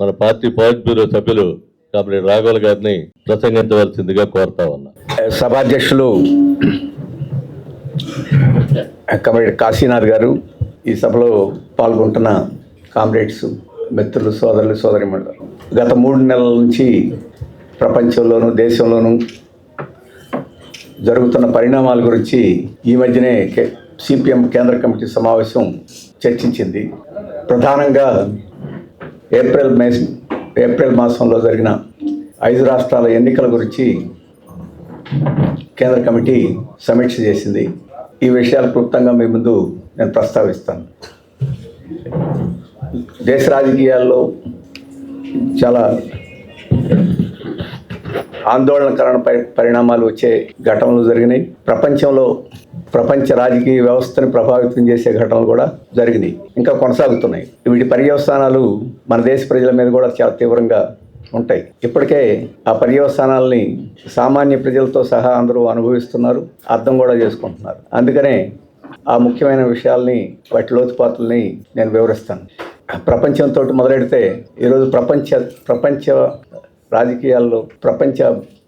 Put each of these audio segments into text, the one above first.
మన party పాలిట్ bureau సభ్యులు comrade రాఘవల్ గారిని ప్రసంగించవలసిందిగా కోరుతా ఉన్నా. సభాధ్యక్షులు కామ్రేడ్ కాశీనాథ్ గారు, ఈ సభలో పాల్గొంటున్న కామ్రేడ్స్, మిత్రులు, సోదరులు, సోదరిమణులు, గత 3 నెలల నుంచి ప్రపంచంలోనూ దేశంలోనూ జరుగుతున్న పరిణామాల గురించి ఈ మధ్యనే సిపిఎం కేంద్ర కమిటీ సమావేశం చర్చించింది. ప్రధానంగా ఏప్రిల్ మాసంలో జరిగిన 5 రాష్ట్రాల ఎన్నికల గురించి కేంద్ర కమిటీ సమీక్ష చేసింది. ఈ విషయాలు క్లుప్తంగా మీ ముందు నేను ప్రస్తావిస్తాను. దేశ రాజకీయాల్లో చాలా ఆందోళనకరణ పరిణామాలు వచ్చే ఘటనలు జరిగినాయి. ప్రపంచ రాజకీయ వ్యవస్థని ప్రభావితం చేసే ఘటనలు కూడా జరిగినాయి, ఇంకా కొనసాగుతున్నాయి. వీటి పర్యవసానాలు మన దేశ ప్రజల మీద కూడా చాలా తీవ్రంగా ఉంటాయి. ఇప్పటికే ఆ పర్యవసానాలని సామాన్య ప్రజలతో సహా అందరూ అనుభవిస్తున్నారు, అర్థం కూడా చేసుకుంటున్నారు. అందుకనే ఆ ముఖ్యమైన విషయాల్ని, వాటి లోతుపాతుల్ని నేను వివరిస్తాను. ప్రపంచంతో మొదలెడితే ఈరోజు ప్రపంచ రాజకీయాల్లో, ప్రపంచ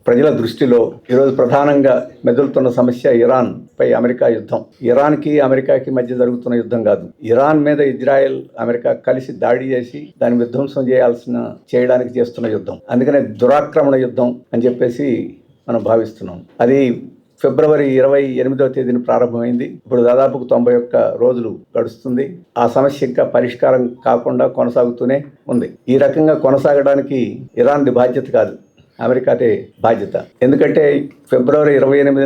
ప్రజల దృష్టిలో ఈరోజు ప్రధానంగా మెదులుతున్న సమస్య ఇరాన్ పై అమెరికా యుద్ధం. ఇరాన్కి అమెరికాకి మధ్య జరుగుతున్న యుద్ధం కాదు, ఇరాన్ మీద ఇజ్రాయెల్, అమెరికా కలిసి దాడి చేసి దాన్ని విధ్వంసం చేయడానికి చేస్తున్న యుద్ధం. అందుకనే దురాక్రమణ యుద్ధం అని చెప్పేసి మనం భావిస్తున్నాం. అది ఫిబ్రవరి 28వ తేదీన ప్రారంభమైంది. ఇప్పుడు దాదాపుకు 91 రోజులు గడుస్తుంది. ఆ సమస్య ఇంకా పరిష్కారం కాకుండా కొనసాగుతూనే ఉంది. ఈ రకంగా కొనసాగడానికి ఇరాన్ది బాధ్యత కాదు, అమెరికాదే బాధ్యత. ఎందుకంటే ఫిబ్రవరి 28న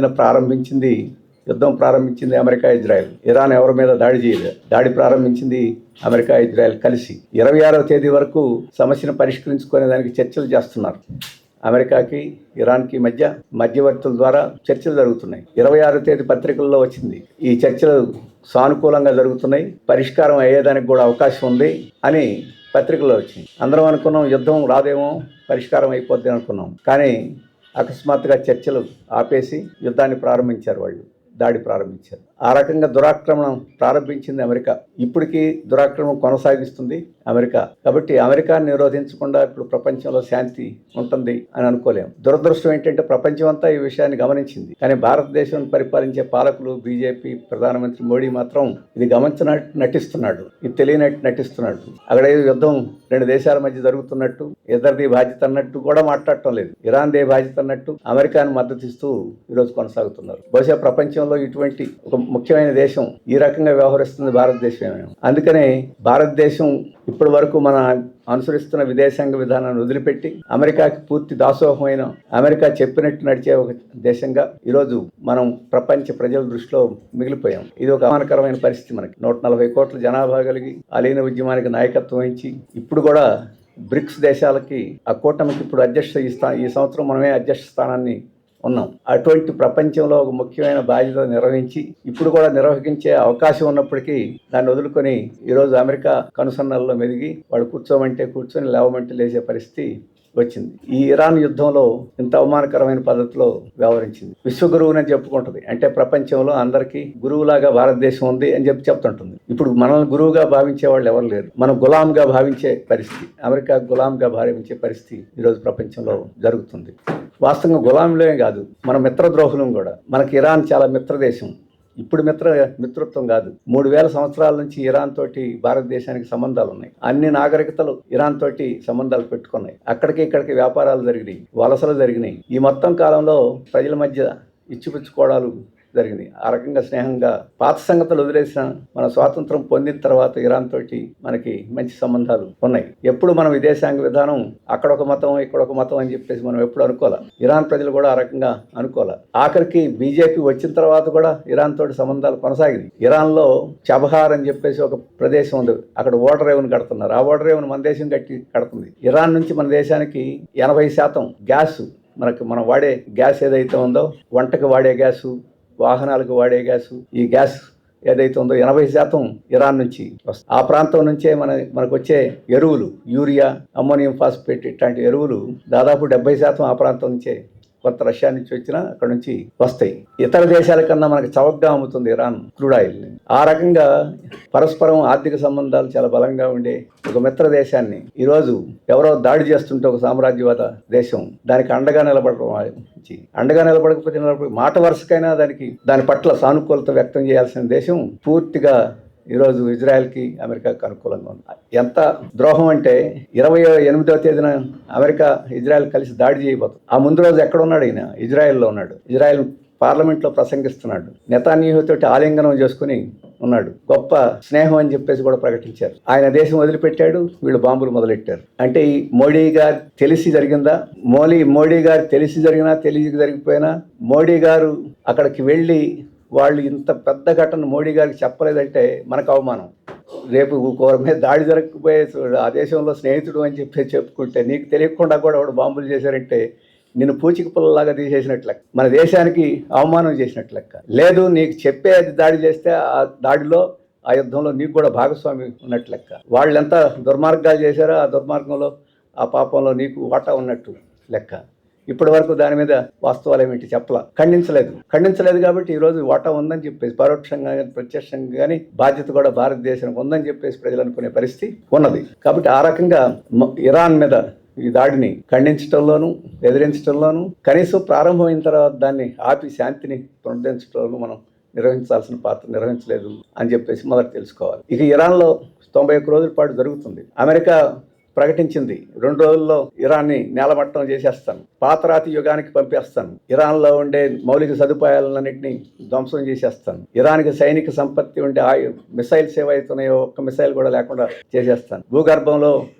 యుద్ధం ప్రారంభించింది అమెరికా, ఇజ్రాయెల్. ఇరాన్ ఎవరి మీద దాడి చేయలేదు. దాడి ప్రారంభించింది అమెరికా, ఇజ్రాయెల్ కలిసి. 26వ తేదీ వరకు సమస్యను పరిష్కరించుకునే దానికి చర్చలు చేస్తున్నారు. అమెరికాకి, ఇరాన్కి మధ్య మధ్యవర్తుల ద్వారా చర్చలు జరుగుతున్నాయి. 26వ తేదీ పత్రికల్లో వచ్చింది, ఈ చర్చలు సానుకూలంగా జరుగుతున్నాయి, పరిష్కారం అయ్యేదానికి కూడా అవకాశం ఉంది అని పత్రికల్లో వచ్చింది. అందరం అనుకున్నాం యుద్ధం రాదేమో, పరిష్కారం అయిపోద్ది అనుకున్నాం. కానీ అకస్మాత్తుగా చర్చలు ఆపేసి యుద్ధాన్ని ప్రారంభించారు, వాళ్ళు దాడి ప్రారంభించారు. ఆ రకంగా దురాక్రమణం ప్రారంభించింది అమెరికా. ఇప్పటికీ దురాక్రమణం కొనసాగిస్తుంది అమెరికా. కాబట్టి అమెరికాను నిరోధించకుండా ఇప్పుడు ప్రపంచంలో శాంతి ఉంటుంది అని అనుకోలేము. దురదృష్టం ఏంటంటే ప్రపంచం అంతా ఈ విషయాన్ని గమనించింది, కానీ భారతదేశం పరిపాలించే పాలకులు, బీజేపీ ప్రధానమంత్రి మోడీ మాత్రం ఇది గమనించినట్టు నటిస్తున్నాడు, ఇది తెలియనట్టు నటిస్తున్నాడు. అక్కడ యుద్ధం 2 దేశాల మధ్య జరుగుతున్నట్టు, ఇద్దరిది బాధ్యత అన్నట్టు కూడా మాట్లాడటం లేదు. ఇరాన్దే బాధ్యత అన్నట్టు అమెరికాను మద్దతిస్తూ ఈరోజు కొనసాగుతున్నారు. బహుశా ప్రపంచంలో ఇటువంటి ఒక ముఖ్యమైన దేశం ఈ రకంగా వ్యవహరిస్తుంది భారతదేశం. అందుకనే భారతదేశం ఇప్పటి వరకు మన అనుసరిస్తున్న విదేశాంగ విధానాన్ని వదిలిపెట్టి అమెరికాకి పూర్తి దాసోహమైన, అమెరికా చెప్పినట్టు నడిచే ఒక దేశంగా ఈరోజు మనం ప్రపంచ ప్రజల దృష్టిలో మిగిలిపోయాం. ఇది ఒక అవమానకరమైన పరిస్థితి. మనకి 140 కోట్ల జనాభా కలిగి అలీన ఉద్యమానికి నాయకత్వం వహించి ఇప్పుడు కూడా బ్రిక్స్ దేశాలకి, ఆ కూటమికి ఇప్పుడు ఈ సంవత్సరం మనమే అధ్యక్ష స్థానాన్ని ఉన్నాం. అటువంటి ప్రపంచంలో ఒక ముఖ్యమైన బాధ్యత నిర్వహించి ఇప్పుడు కూడా నిర్వహించే అవకాశం ఉన్నప్పటికీ దాన్ని వదులుకొని ఈరోజు అమెరికా కనుసన్నల్లో మెదిగి వాడు కూర్చోమంటే కూర్చొని, లేవమంటే లేచే పరిస్థితి వచ్చింది. ఈ ఇరాన్ యుద్ధంలో ఇంత అవమానకరమైన పద్ధతిలో వ్యవహరించింది. విశ్వగురువుని చెప్పుకుంటుంది, అంటే ప్రపంచంలో అందరికీ గురువులాగా భారతదేశం ఉంది అని చెప్తుంటుంది. ఇప్పుడు మనల్ని గురువుగా భావించే వాళ్ళు ఎవరు లేరు. మనం గులాంగా భావించే పరిస్థితి, అమెరికా గులాంగా భావించే పరిస్థితి ఈరోజు ప్రపంచంలో జరుగుతుంది. వాస్తవంగా గులాంలే కాదు, మన మిత్రద్రోహులం కూడా. మనకి ఇరాన్ చాలా మిత్రదేశం. ఇప్పుడు మిత్రత్వం కాదు, 3000 సంవత్సరాల నుంచి ఇరాన్ తోటి భారతదేశానికి సంబంధాలు ఉన్నాయి. అన్ని నాగరికతలు ఇరాన్ తోటి సంబంధాలు పెట్టుకున్నాయి. ఇక్కడికి వ్యాపారాలు జరిగినాయి, వలసలు జరిగినాయి. ఈ మొత్తం కాలంలో ప్రజల మధ్య ఇచ్చిపుచ్చుకోవడాలు జరిగినాయి. ఆ రకంగా స్నేహంగా పాత సంగతులు వదిలేసిన మన స్వాతంత్రం పొందిన తర్వాత ఇరాన్ తోటి మనకి మంచి సంబంధాలు ఉన్నాయి. ఎప్పుడు మన విదేశాంగ విధానం అక్కడొక మతం, ఇక్కడొక మతం అని చెప్పేసి మనం ఎప్పుడు అనుకోవాలి. ఇరాన్ ప్రజలు కూడా ఆ రకంగా అనుకోవాలి. ఆఖరికి బీజేపీ వచ్చిన తర్వాత కూడా ఇరాన్ తోటి సంబంధాలు కొనసాగింది. ఇరాన్లో చబహార్ అని చెప్పేసి ఒక ప్రదేశం ఉంది, అక్కడ ఓటర్ రేవును కడుతున్నారు. ఆ ఓటర్ రేవును మన దేశం కడుతుంది. ఇరాన్ నుంచి మన దేశానికి 80% గ్యాస్, మనం వాడే గ్యాస్ ఏదైతే ఉందో, వంటకు వాడే గ్యాసు, వాహనాలకు వాడే గ్యాసు, ఈ గ్యాస్ ఏదైతే ఉందో 80% ఇరాన్ నుంచి వస్తుంది. ఆ ప్రాంతం నుంచే మనకు వచ్చే ఎరువులు, యూరియా, అమ్మోనియం ఫాస్ఫేట్, ఇట్లాంటి ఎరువులు దాదాపు 70% ఆ ప్రాంతం నుంచే కొత్త రష్యా నుంచి వచ్చినా అక్కడ నుంచి వస్తాయి. ఇతర దేశాల కన్నా మనకు చవకగా అమ్ముతుంది ఇరాన్ క్రూడ్ ఆయిల్ని. ఆ రకంగా పరస్పరం ఆర్థిక సంబంధాలు చాలా బలంగా ఉండే ఒక మిత్ర దేశాన్ని ఈరోజు ఎవరో దాడి చేస్తుంటే ఒక సామ్రాజ్యవాద దేశం దానికి అండగా నిలబడడం, అండగా నిలబడకపోతే మాట వరుసకైనా దాని పట్ల సానుకూలత వ్యక్తం చేయాల్సిన దేశం పూర్తిగా ఈరోజు ఇజ్రాయెల్కి అమెరికాకి అనుకూలంగా ఉంది. ఎంత ద్రోహం అంటే 28వ తేదీన అమెరికా ఇజ్రాయెల్ కలిసి దాడి చేయబోతుంది. ఆ ముందు రోజు ఎక్కడ ఉన్నాడు ఈయన? ఇజ్రాయెల్లో ఉన్నాడు. ఇజ్రాయెల్ పార్లమెంట్లో ప్రసంగిస్తున్నాడు. నెతన్యాహుతోటి ఆలింగనం చేసుకుని ఉన్నాడు. గొప్ప స్నేహం అని చెప్పేసి కూడా ప్రకటించారు. ఆయన దేశం వదిలిపెట్టాడు, వీళ్ళు బాంబులు మొదలెట్టారు. అంటే ఈ మోడీ గారు తెలిసి జరిగిందా? మోడీ గారు తెలిసి జరిగినా తెలియక జరిగిపోయినా మోడీ గారు అక్కడికి వెళ్ళి వాళ్ళు ఇంత పెద్ద ఘటన మోడీ గారికి చెప్పలేదంటే మనకు అవమానం. రేపు కోరి మీద దాడి జరగకపోయే ఆ దేశంలో స్నేహితుడు అని చెప్పి చెప్పుకుంటే నీకు తెలియకుండా కూడా వాడు బాంబులు చేశారంటే నిన్ను పూచిక పుల్లలాగా తీసేసినట్లు లెక్క, మన దేశానికి అవమానం చేసినట్లు లెక్క. లేదు, నీకు చెప్పే దాడి చేస్తే ఆ దాడిలో ఆ యుద్ధంలో నీకు కూడా భాగస్వామి ఉన్నట్లు లెక్క. వాళ్ళు ఎంత దుర్మార్గాలు చేశారో ఆ దుర్మార్గంలో ఆ పాపంలో నీకు వాటా ఉన్నట్టు లెక్క. ఇప్పటి వరకు దాని మీద వాస్తవాలు ఏమిటి చెప్పలా, ఖండించలేదు కాబట్టి ఈరోజు వాటా ఉందని చెప్పేసి పరోక్షంగా కానీ ప్రత్యక్షంగా కానీ బాధ్యత కూడా భారతదేశానికి ఉందని చెప్పేసి ప్రజలు అనుకునే పరిస్థితి ఉన్నది. కాబట్టి ఆ రకంగా ఇరాన్ మీద ఈ దాడిని ఖండించడంలోనూ ఎదిరించడంలోనూ కనీసం ప్రారంభమైన తర్వాత దాన్ని ఆపి శాంతిని పునరుద్ధరించడంలోనూ మనం నిర్వహించాల్సిన పాత్ర నిర్వహించలేదు అని చెప్పేసి మొదట తెలుసుకోవాలి. ఇక ఇరాన్లో 91 రోజుల పాటు జరుగుతుంది. అమెరికా ప్రకటించింది 2 రోజుల్లో ఇరాన్ని నేలమట్టం చేసేస్తాను, పాతరాతి యుగానికి పంపేస్తాను, ఇరాన్లో ఉండే మౌలిక సదుపాయాలన్నింటినీ ధ్వంసం చేసేస్తాను, ఇరాన్కి సైనిక సంపత్తి ఉండే మిసైల్స్ ఏవైతున్నాయో ఒక్క మిసైల్ కూడా లేకుండా చేసేస్తాను, భూగర్భంలో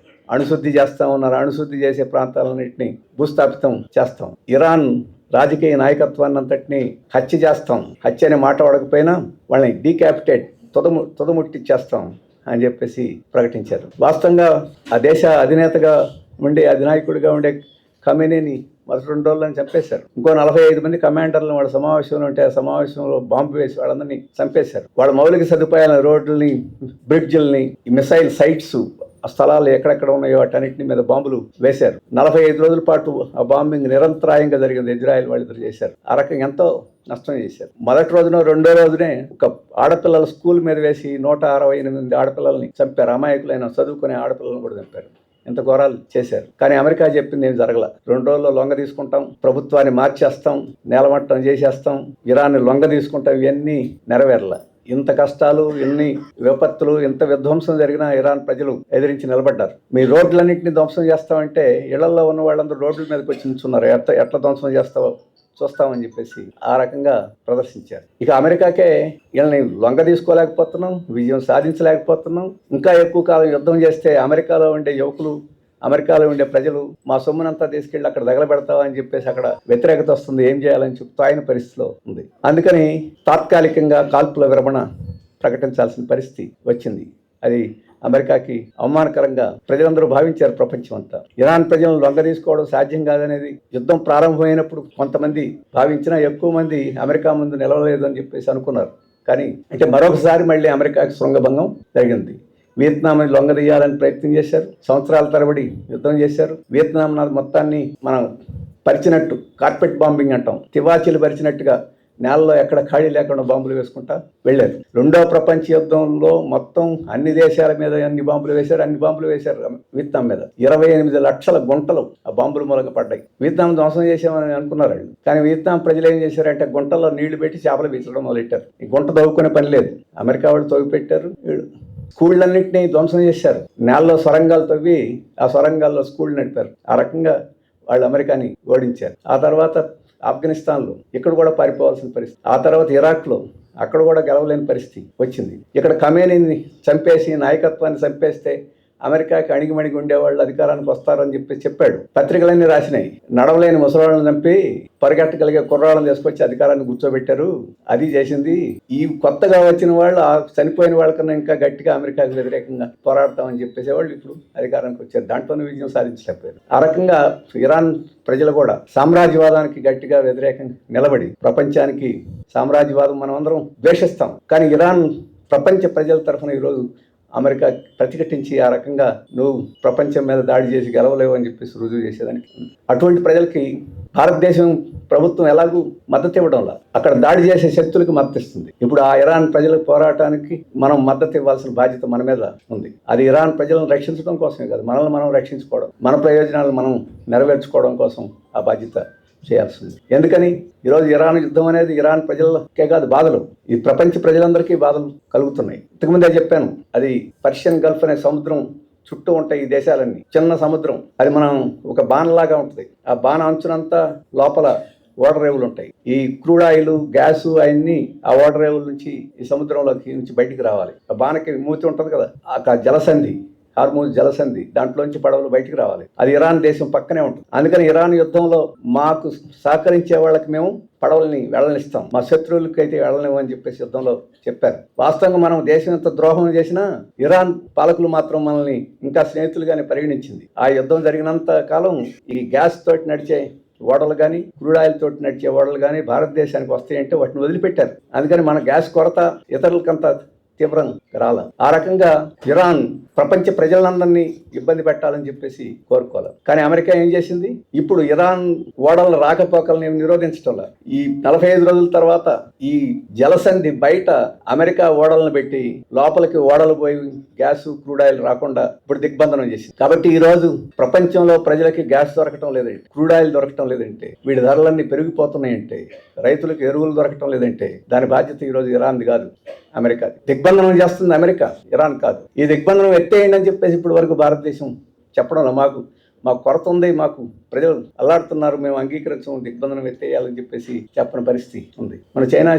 అణుశుద్ధి చేస్తామన్నారు, అణుశుద్ధి చేసే ప్రాంతాలన్నింటినీ భూస్థాపితం చేస్తాం, ఇరాన్ రాజకీయ నాయకత్వాన్ని అంతటినీ హత్య చేస్తాం, హత్య అనే మాట వాడకపోయినా వాళ్ళని డీక్యాపిటేట్ తుదముట్టిచ్చేస్తాం అని చెప్పేసి ప్రకటించారు. వాస్తవంగా ఆ దేశ అధినేతగా ఉండే అధినాయకుడిగా ఉండే ఖమేనీని మొదటి 2 రోజులను చంపేశారు. ఇంకో 45 మంది కమాండర్లను వాళ్ళ సమావేశంలో ఉంటే ఆ సమావేశంలో బాంబు వేసి వాళ్ళందరినీ చంపేశారు. వాళ్ళ మౌలిక సదుపాయాలను, రోడ్లని, బ్రిడ్జిల్ని, మిసైల్ సైట్స్, ఆ స్థలాలు ఎక్కడెక్కడ ఉన్నాయో వాటన్నింటినీ మీద బాంబులు వేశారు. 45 రోజుల పాటు ఆ బాంబింగ్ నిరంతరాయంగా జరిగింది. ఇజ్రాయెల్ వాళ్ళిద్దరు చేశారు. ఆ రకంగా ఎంతో నష్టం చేశారు. మొదటి రోజున 2వ రోజునే ఒక ఆడపిల్లల స్కూల్ మీద వేసి 168 ఆడపిల్లల్ని చంపారు. అమాయకులైన చదువుకునే ఆడపిల్లలను కూడా చంపారు. ఎంత ఘోరాలు చేశారు. కానీ అమెరికా చెప్పింది ఏం జరగల. 2 రోజుల్లో లొంగ తీసుకుంటాం, ప్రభుత్వాన్ని మార్చేస్తాం, నేలమట్టం చేసేస్తాం, ఇరాన్ని లొంగ తీసుకుంటాం, ఇవన్నీ నెరవేరల. ఇంత కష్టాలు, ఎన్ని విపత్తులు, ఇంత విధ్వంసం జరిగినా ఇరాన్ ప్రజలు ఎదిరించి నిలబడ్డారు. మీ రోడ్లన్నింటినీ ధ్వంసం చేస్తామంటే ఇళ్లలో ఉన్న వాళ్ళందరూ రోడ్ల మీదకి వచ్చి నిల్చున్నారు. ఎట్లా ధ్వంసం చేస్తావో చూస్తామని చెప్పేసి ఆ రకంగా ప్రదర్శించారు. ఇక అమెరికాకే వీళ్ళని లొంగ తీసుకోలేకపోతున్నాం, విజయం సాధించలేకపోతున్నాం. ఇంకా ఎక్కువ కాలం యుద్ధం చేస్తే అమెరికాలో ఉండే యువకులు, అమెరికాలో ఉండే ప్రజలు మా సొమ్మునంతా తీసుకెళ్ళి అక్కడ తగలబెడతామని చెప్పేసి అక్కడ వ్యతిరేకత వస్తుంది, ఏం చేయాలని చెప్తూ ఆయన పరిస్థితిలో ఉంది. అందుకని తాత్కాలికంగా కాల్పుల విరమణ ప్రకటించాల్సిన పరిస్థితి వచ్చింది. అది అమెరికాకి అవమానకరంగా ప్రజలందరూ భావించారు. ప్రపంచం అంతా ఇరాన్ ప్రజలను లొంగ తీసుకోవడం సాధ్యం కాదనేది యుద్ధం ప్రారంభమైనప్పుడు కొంతమంది భావించినా ఎక్కువ మంది అమెరికా ముందు నిలవలేదు అని చెప్పేసి అనుకున్నారు. కానీ అంటే మరొకసారి మళ్ళీ అమెరికాకి శృంగభంగం జరిగింది. వియత్నాంని లొంగదీయాలని ప్రయత్నం చేశారు. సంవత్సరాల తరబడి యుద్ధం చేశారు. వియత్నాం మొత్తాన్ని మనం పరిచినట్టు, కార్పెట్ బాంబింగ్ అంటాం, తివాచీలు పరిచినట్టుగా నేలలో ఎక్కడ ఖాళీ లేకుండా బాంబులు వేసుకుంటా వెళ్ళారు. 2వ ప్రపంచ యుద్ధంలో మొత్తం అన్ని దేశాల మీద అన్ని బాంబులు వేశారు. వియత్నాం మీద 28 లక్షల గుంటలు ఆ బాంబుల మూలంగా పడ్డాయి. వియత్నాం ధ్వంసం చేసామని అనుకున్నారు వాళ్ళు. కానీ వియత్నాం ప్రజలు ఏం చేశారంటే గుంటల్లో నీళ్లు పెట్టి చేపలు పీల్చడం మొదలెట్టారు. ఈ గుంట తవ్వుకునే పని లేదు. అమెరికా వాళ్ళు తవ్వి పెట్టారు. స్కూళ్ళన్నింటినీ ధ్వంసం చేశారు. నేలలో సొరంగాలు తవ్వి ఆ సొరంగాల్లో స్కూళ్ళు నడిపారు. ఆ రకంగా వాళ్ళు అమెరికాని ఓడించారు. ఆ తర్వాత ఆఫ్ఘనిస్తాన్లో ఇక్కడ కూడా పారిపోవాల్సిన పరిస్థితి. ఆ తర్వాత ఇరాక్లో అక్కడ కూడా గెలవలేని పరిస్థితి వచ్చింది. ఇక్కడ ఖమేనీని చంపేసి, నాయకత్వాన్ని చంపేస్తే అమెరికాకి అణిగిమణిగి ఉండేవాళ్ళు అధికారానికి వస్తారని చెప్పాడు. పత్రికలన్నీ రాసినాయి. నడవలేని ముసలాళ్ళని చంపి పరిగెట్టగలిగే కుర్రాళ్ళని తీసుకొచ్చి అధికారాన్ని కూర్చోబెట్టారు. అది చేసింది. ఈ కొత్తగా వచ్చిన వాళ్ళు ఆ చనిపోయిన వాళ్ళకన్నా ఇంకా గట్టిగా అమెరికాకి వ్యతిరేకంగా పోరాడతామని చెప్పేసేవాళ్ళు ఇప్పుడు అధికారానికి వచ్చారు. దాంట్లోనే విజయం సాధించలేకపోయారు. ఆ రకంగా ఇరాన్ ప్రజలు కూడా సామ్రాజ్యవాదానికి గట్టిగా వ్యతిరేకంగా నిలబడి ప్రపంచానికి సామ్రాజ్యవాదం మనం అందరం ద్వేషిస్తాం. కానీ ఇరాన్ ప్రపంచ ప్రజల తరఫున ఈరోజు అమెరికా ప్రతిఘటించి ఆ రకంగా నువ్వు ప్రపంచం మీద దాడి చేసి గెలవలేవు అని చెప్పేసి రుజువు చేసేదానికి అటువంటి ప్రజలకి భారతదేశం ప్రభుత్వం ఎలాగూ మద్దతు ఇవ్వడంలా అక్కడ దాడి చేసే శక్తులకు మద్దతు ఇస్తుంది. ఇప్పుడు ఆ ఇరాన్ ప్రజల పోరాటానికి మనం మద్దతు ఇవ్వాల్సిన బాధ్యత మన మీద ఉంది. అది ఇరాన్ ప్రజలను రక్షించడం కోసమే కాదు, మనల్ని మనం రక్షించుకోవడం, మన ప్రయోజనాలు మనం నెరవేర్చుకోవడం కోసం ఆ బాధ్యత చేయాల్సింది. ఎందుకని ఈరోజు ఇరాన్ యుద్ధం అనేది ఇరాన్ ప్రజలకే కాదు బాధలు, ఈ ప్రపంచ ప్రజలందరికీ బాధలు కలుగుతున్నాయి. ఇంతకుముందే చెప్పాను, అది పర్షియన్ గల్ఫ్ అనే సముద్రం చుట్టూ ఉంటాయి ఈ దేశాలన్నీ. చిన్న సముద్రం, అది మనం ఒక బాణలాగా ఉంటుంది. ఆ బాణ అంచునంతా లోపల వాటర్ రేవులు ఉంటాయి. ఈ క్రూడ్ ఆయిల్, గ్యాసు అవన్నీ ఆ వాటర్ రేవుల నుంచి ఈ సముద్రంలోకి నుంచి బయటికి రావాలి. ఆ బాణకి మూతి ఉంటుంది కదా, ఆ జలసంధి, హార్మోజ్ జలసంధి, దాంట్లోంచి పడవలు బయటికి రావాలి. అది ఇరాన్ దేశం పక్కనే ఉంటుంది. అందుకని ఇరాన్ యుద్ధంలో మాకు సహకరించే వాళ్ళకి మేము పడవల్ని వెళ్ళనిస్తాం, మా శత్రువులకి అయితే వెళ్ళనివ్వని చెప్పేసి యుద్ధంలో చెప్పారు. వాస్తవంగా మనం దేశం ఎంత ద్రోహం చేసినా ఇరాన్ పాలకులు మాత్రం మనల్ని ఇంకా స్నేహితులుగానే పరిగణించింది. ఆ యుద్ధం జరిగినంత కాలం ఈ గ్యాస్ తోటి నడిచే ఓడలు కానీ, క్రూడ్ ఆయిల్ తోటి నడిచే ఓడలు కానీ భారతదేశానికి వస్తాయంటే వాటిని వదిలిపెట్టారు. అందుకని మన గ్యాస్ కొరత ఇతరులకంతా తీవ్రంగా రాల. ఆ రకంగా ఇరాన్ ప్రపంచ ప్రజలందరినీ ఇబ్బంది పెట్టాలని చెప్పేసి కోరుకోవాలి. కానీ అమెరికా ఏం చేసింది, ఇప్పుడు ఇరాన్ ఓడల రాకపోకలను నిరోధించడంలో ఈ 45 రోజుల తర్వాత ఈ జలసంధి బయట అమెరికా ఓడలను పెట్టి లోపలికి ఓడలు పోయి గ్యాస్, క్రూడ్ ఆయిల్ రాకుండా ఇప్పుడు దిగ్బంధనం చేసింది. కాబట్టి ఈ రోజు ప్రపంచంలో ప్రజలకి గ్యాస్ దొరకటం లేదంటే, క్రూడ్ ఆయిల్ దొరకటం లేదంటే, వీడి ధరలన్నీ పెరిగిపోతున్నాయంటే, రైతులకు ఎరువులు దొరకటం లేదంటే దాని బాధ్యత ఈ రోజు ఇరాన్ది కాదు, అమెరికా. దిగ్బంధనం చేస్తుంది అమెరికా, ఇరాన్ కాదు. ఈ దిగ్బంధనం ఎత్తేయండి అని చెప్పేసి ఇప్పటి వరకు భారతదేశం చెప్పడంలో మాకు కొరత ఉంది, మాకు ప్రజలు అల్లాడుతున్నారు, మేము అంగీకరించం, దిగ్బంధనం ఎత్తేయాలని చెప్పేసి చెప్పని పరిస్థితి ఉంది. మన చైనా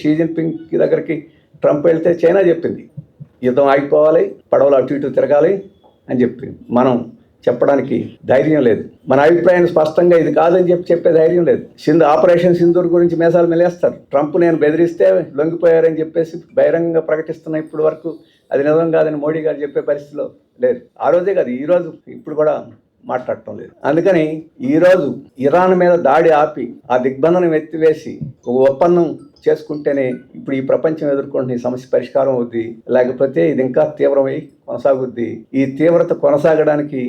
షీ జిన్పింగ్ దగ్గరికి ట్రంప్ వెళ్తే చైనా చెప్పింది యుద్ధం ఆగిపోవాలి, పడవలు అటు ఇటు తిరగాలి అని చెప్పింది. మనం చెప్పడానికి ధైర్యం లేదు, మన అభిప్రాయాన్ని స్పష్టంగా ఇది కాదని చెప్పే ధైర్యం లేదు. ఆపరేషన్ సింధూర్ గురించి మేసాలు మెలేస్తారు. ట్రంప్ నేను బెదిరిస్తే లొంగిపోయారని చెప్పేసి బహిరంగంగా ప్రకటిస్తున్న ఇప్పుడు వరకు అది నిజం కాదని మోడీ గారు చెప్పే పరిస్థితిలో లేదు. ఆ రోజే కాదు, ఈ రోజు ఇప్పుడు కూడా మాట్లాడటం లేదు. అందుకని ఈరోజు ఇరాన్ మీద దాడి ఆపి ఆ దిగ్బంధనం ఎత్తివేసి ఒక ఒప్పందం చేసుకుంటేనే ఇప్పుడు ఈ ప్రపంచం ఎదుర్కొంటున్న ఈ సమస్య పరిష్కారం అవుద్ది. లేకపోతే ఇది ఇంకా తీవ్రమై కొనసాగుద్ది. ఈ తీవ్రత కొనసాగడానికి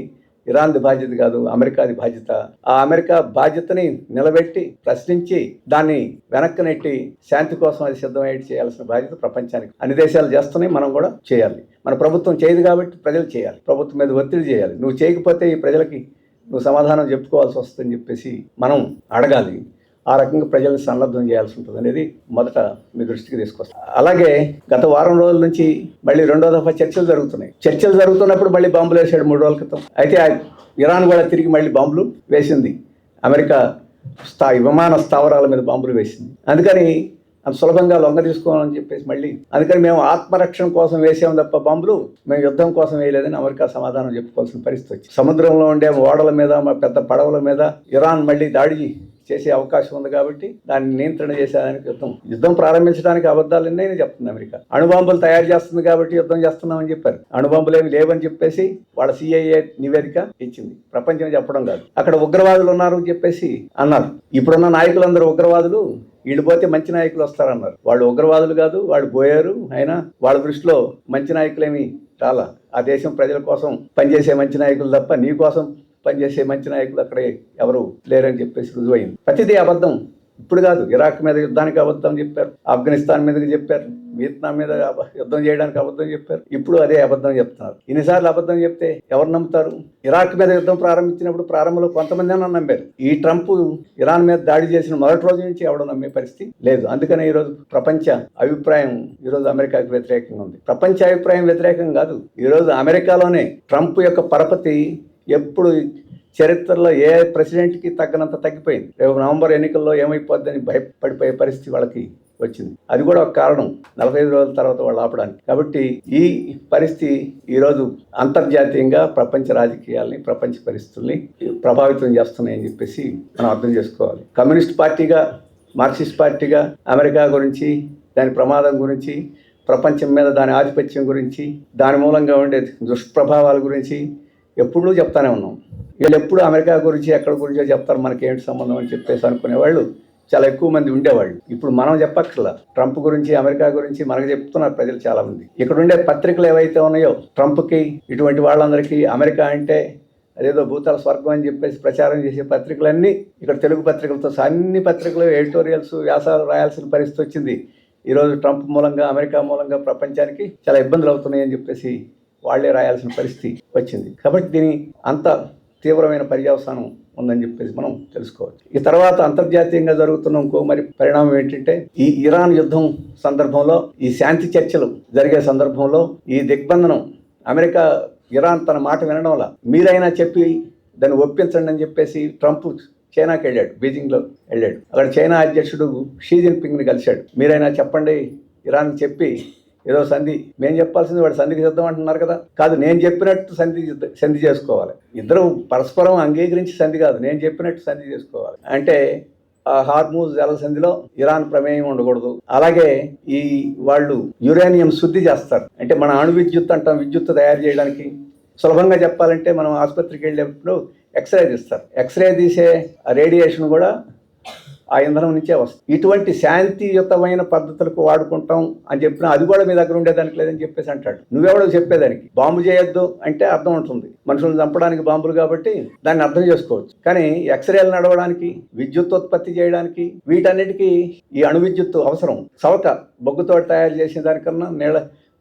ఇరాన్ది బాధ్యత కాదు, అమెరికాది బాధ్యత. ఆ అమెరికా బాధ్యతని నిలబెట్టి ప్రశ్నించి దాన్ని వెనక్కి నెట్టి శాంతి కోసం అది సిద్ధమయ్యేది చేయాల్సిన బాధ్యత ప్రపంచానికి అన్ని దేశాలు చేస్తున్నాయి, మనం కూడా చేయాలి. మన ప్రభుత్వం చేయదు కాబట్టి ప్రజలు చేయాలి, ప్రభుత్వం మీద ఒత్తిడి చేయాలి. నువ్వు చేయకపోతే ఈ ప్రజలకి నువ్వు సమాధానం చెప్పుకోవాల్సి వస్తుందని చెప్పేసి మనం అడగాలి. ఆ రకంగా ప్రజల్ని సన్నద్ధం చేయాల్సి ఉంటుంది అనేది మొదట మీ దృష్టికి తీసుకొస్తాం. అలాగే గత వారం రోజుల నుంచి మళ్ళీ రెండో దఫా చర్చలు జరుగుతున్నాయి. చర్చలు జరుగుతున్నప్పుడు మళ్ళీ బాంబులు వేసాడు 3 రోజుల క్రితం. అయితే ఇరాన్ కూడా తిరిగి మళ్ళీ బాంబులు వేసింది. అమెరికా విమాన స్థావరాల మీద బాంబులు వేసింది. అందుకని అంత సులభంగా లొంగ తీసుకోవాలని చెప్పేసి మళ్ళీ అందుకని మేము ఆత్మరక్షణ కోసం వేసాము తప్ప బాంబులు మేము యుద్ధం కోసం వేయలేదని అమెరికా సమాధానం చెప్పుకోవాల్సిన పరిస్థితి వచ్చింది. సముద్రంలో ఉండే ఓడల మీద, పెద్ద పడవల మీద ఇరాన్ మళ్ళీ దాడి చేసే అవకాశం ఉంది కాబట్టి దాన్ని నియంత్రణ చేసేదానికి యుద్ధం ప్రారంభించడానికి అబద్ధాలన్నీ చెప్తుంది అమెరికా. అణుబాంబులు తయారు చేస్తుంది కాబట్టి యుద్ధం చేస్తున్నామని చెప్పారు. అణుబాంబులు ఏమి లేవని చెప్పేసి వాళ్ళ CIA నివేదిక ఇచ్చింది, ప్రపంచం చెప్పడం కాదు. అక్కడ ఉగ్రవాదులు ఉన్నారు అని చెప్పేసి అన్నారు. ఇప్పుడున్న నాయకులందరూ ఉగ్రవాదులు, వీళ్ళు పోతే మంచి నాయకులు వస్తారన్నారు. వాళ్ళు ఉగ్రవాదులు కాదు, వాళ్ళు పోయారు. అయినా వాళ్ళ దృష్టిలో మంచి నాయకులేమి రాలా. ఆ దేశం ప్రజల కోసం పనిచేసే మంచి నాయకులు తప్ప నీ కోసం పనిచేసే మంచి నాయకులు అక్కడే ఎవరు లేరని చెప్పేసి రుజువైంది. ప్రతిదీ అబద్ధం. ఇప్పుడు కాదు, ఇరాక్ మీద యుద్ధానికి అబద్ధం చెప్పారు, ఆఫ్ఘనిస్తాన్ మీదకి చెప్పారు, వియత్నాం మీద యుద్ధం చేయడానికి అబద్ధం చెప్పారు. ఇప్పుడు అదే అబద్ధం చెప్తున్నారు. ఇన్నిసార్లు అబద్ధం చెప్తే ఎవరు నమ్ముతారు? ఇరాక్ మీద యుద్ధం ప్రారంభించినప్పుడు ప్రారంభంలో కొంతమంది అన్న నమ్మారు. ఈ ట్రంప్ ఇరాన్ మీద దాడి చేసిన మొదటి రోజు నుంచి ఎవరు నమ్మే పరిస్థితి లేదు. అందుకనే ఈరోజు ప్రపంచ అభిప్రాయం ఈరోజు అమెరికాకి వ్యతిరేకంగా ఉంది. ప్రపంచ అభిప్రాయం వ్యతిరేకం కాదు, ఈరోజు అమెరికాలోనే ట్రంప్ యొక్క పరపతి ఎప్పుడు చరిత్రలో ఏ ప్రెసిడెంట్కి తగ్గనంత తగ్గిపోయింది. రేపు నవంబర్ ఎన్నికల్లో ఏమైపోద్దని భయపడిపోయే పరిస్థితి వాళ్ళకి వచ్చింది. అది కూడా ఒక కారణం 45 రోజుల తర్వాత వాళ్ళు ఆపడానికి. కాబట్టి ఈ పరిస్థితి ఈరోజు అంతర్జాతీయంగా ప్రపంచ రాజకీయాల్ని, ప్రపంచ పరిస్థితుల్ని ప్రభావితం చేస్తున్నాయని చెప్పేసి మనం అర్థం చేసుకోవాలి. కమ్యూనిస్ట్ పార్టీగా, మార్క్సిస్ట్ పార్టీగా అమెరికా గురించి, దాని ప్రమాదం గురించి, ప్రపంచం మీద దాని ఆధిపత్యం గురించి, దాని మూలంగా ఉండే దుష్ప్రభావాల గురించి ఎప్పుడూ చెప్తానే ఉన్నాం. వీళ్ళు ఎప్పుడు అమెరికా గురించి ఎక్కడ గురించో చెప్తారు, మనకేంటి సంబంధం అని చెప్పేసి అనుకునేవాళ్ళు చాలా ఎక్కువ మంది ఉండేవాళ్ళు. ఇప్పుడు మనం చెప్పక్కర్లా, ట్రంప్ గురించి, అమెరికా గురించి మనకు చెప్తున్నారు ప్రజలు చాలామంది. ఇక్కడ ఉండే పత్రికలు ఏవైతే ఉన్నాయో ట్రంప్కి, ఇటువంటి వాళ్ళందరికీ అమెరికా అంటే అదేదో భూతాల స్వర్గం అని చెప్పేసి ప్రచారం చేసే పత్రికలన్నీ ఇక్కడ తెలుగు పత్రికలతో అన్ని పత్రికలు ఎడిటోరియల్స్ వ్యాసాలు రాయాల్సిన పరిస్థితి వచ్చింది. ఈరోజు ట్రంప్ మూలంగా అమెరికా మూలంగా ప్రపంచానికి చాలా ఇబ్బందులు అవుతున్నాయని చెప్పేసి వాళ్లే రాయాల్సిన పరిస్థితి వచ్చింది. కాబట్టి దీని అంత తీవ్రమైన పర్యవసానం ఉందని చెప్పేసి మనం తెలుసుకోవచ్చు. ఈ తర్వాత అంతర్జాతీయంగా జరుగుతున్న ఇంకో మరి పరిణామం ఏంటంటే ఈ ఇరాన్ యుద్ధం సందర్భంలో ఈ శాంతి చర్చలు జరిగే సందర్భంలో ఈ దిగ్బంధనం అమెరికా ఇరాన్ తన మాట వినడం వల్ల మీరైనా చెప్పి దాన్ని ఒప్పించండి అని చెప్పేసి ట్రంప్ చైనాకి వెళ్ళాడు, బీజింగ్లో వెళ్ళాడు. అక్కడ చైనా అధ్యక్షుడు షీ జిన్పింగ్ని కలిశాడు. మీరైనా చెప్పండి ఇరాన్ చెప్పి ఏదో సంధి మేము చెప్పాల్సింది వాడు సంధికి సిద్ధం అంటున్నారు కదా, కాదు నేను చెప్పినట్టు సంధి చేసుకోవాలి, ఇద్దరు పరస్పరం అంగీకరించి సంధి కాదు నేను చెప్పినట్టు సంధి చేసుకోవాలి అంటే హార్మూజ్ జలసంధిలో ఇరాన్ ప్రమేయం ఉండకూడదు. అలాగే ఈ వాళ్ళు యురేనియం శుద్ధి చేస్తారు, అంటే మన అణు విద్యుత్ అంటాం, విద్యుత్ తయారు చేయడానికి సులభంగా చెప్పాలంటే మనం ఆసుపత్రికి వెళ్ళేటప్పుడు ఎక్స్రే తీస్తారు, ఎక్స్రే తీసే రేడియేషన్ కూడా ఆ ఇంధనం నుంచే వస్తుంది. ఇటువంటి శాంతియుతమైన పద్ధతులకు వాడుకుంటాం అని చెప్పినా అది కూడా మీ దగ్గర ఉండేదానికి లేదని చెప్పేసి అంటాడు. నువ్వెవడో చెప్పేదానికి బాంబు చేయొద్దు అంటే అర్థం ఉంటుంది, మనుషులను చంపడానికి బాంబులు కాబట్టి దాన్ని అర్థం చేసుకోవచ్చు. కానీ ఎక్స్రేలు నడవడానికి, విద్యుత్ ఉత్పత్తి చేయడానికి వీటన్నిటికీ ఈ అణు విద్యుత్తు అవసరం. చవక బొగ్గుతో తయారు చేసిన దానికన్నా నీళ్ళ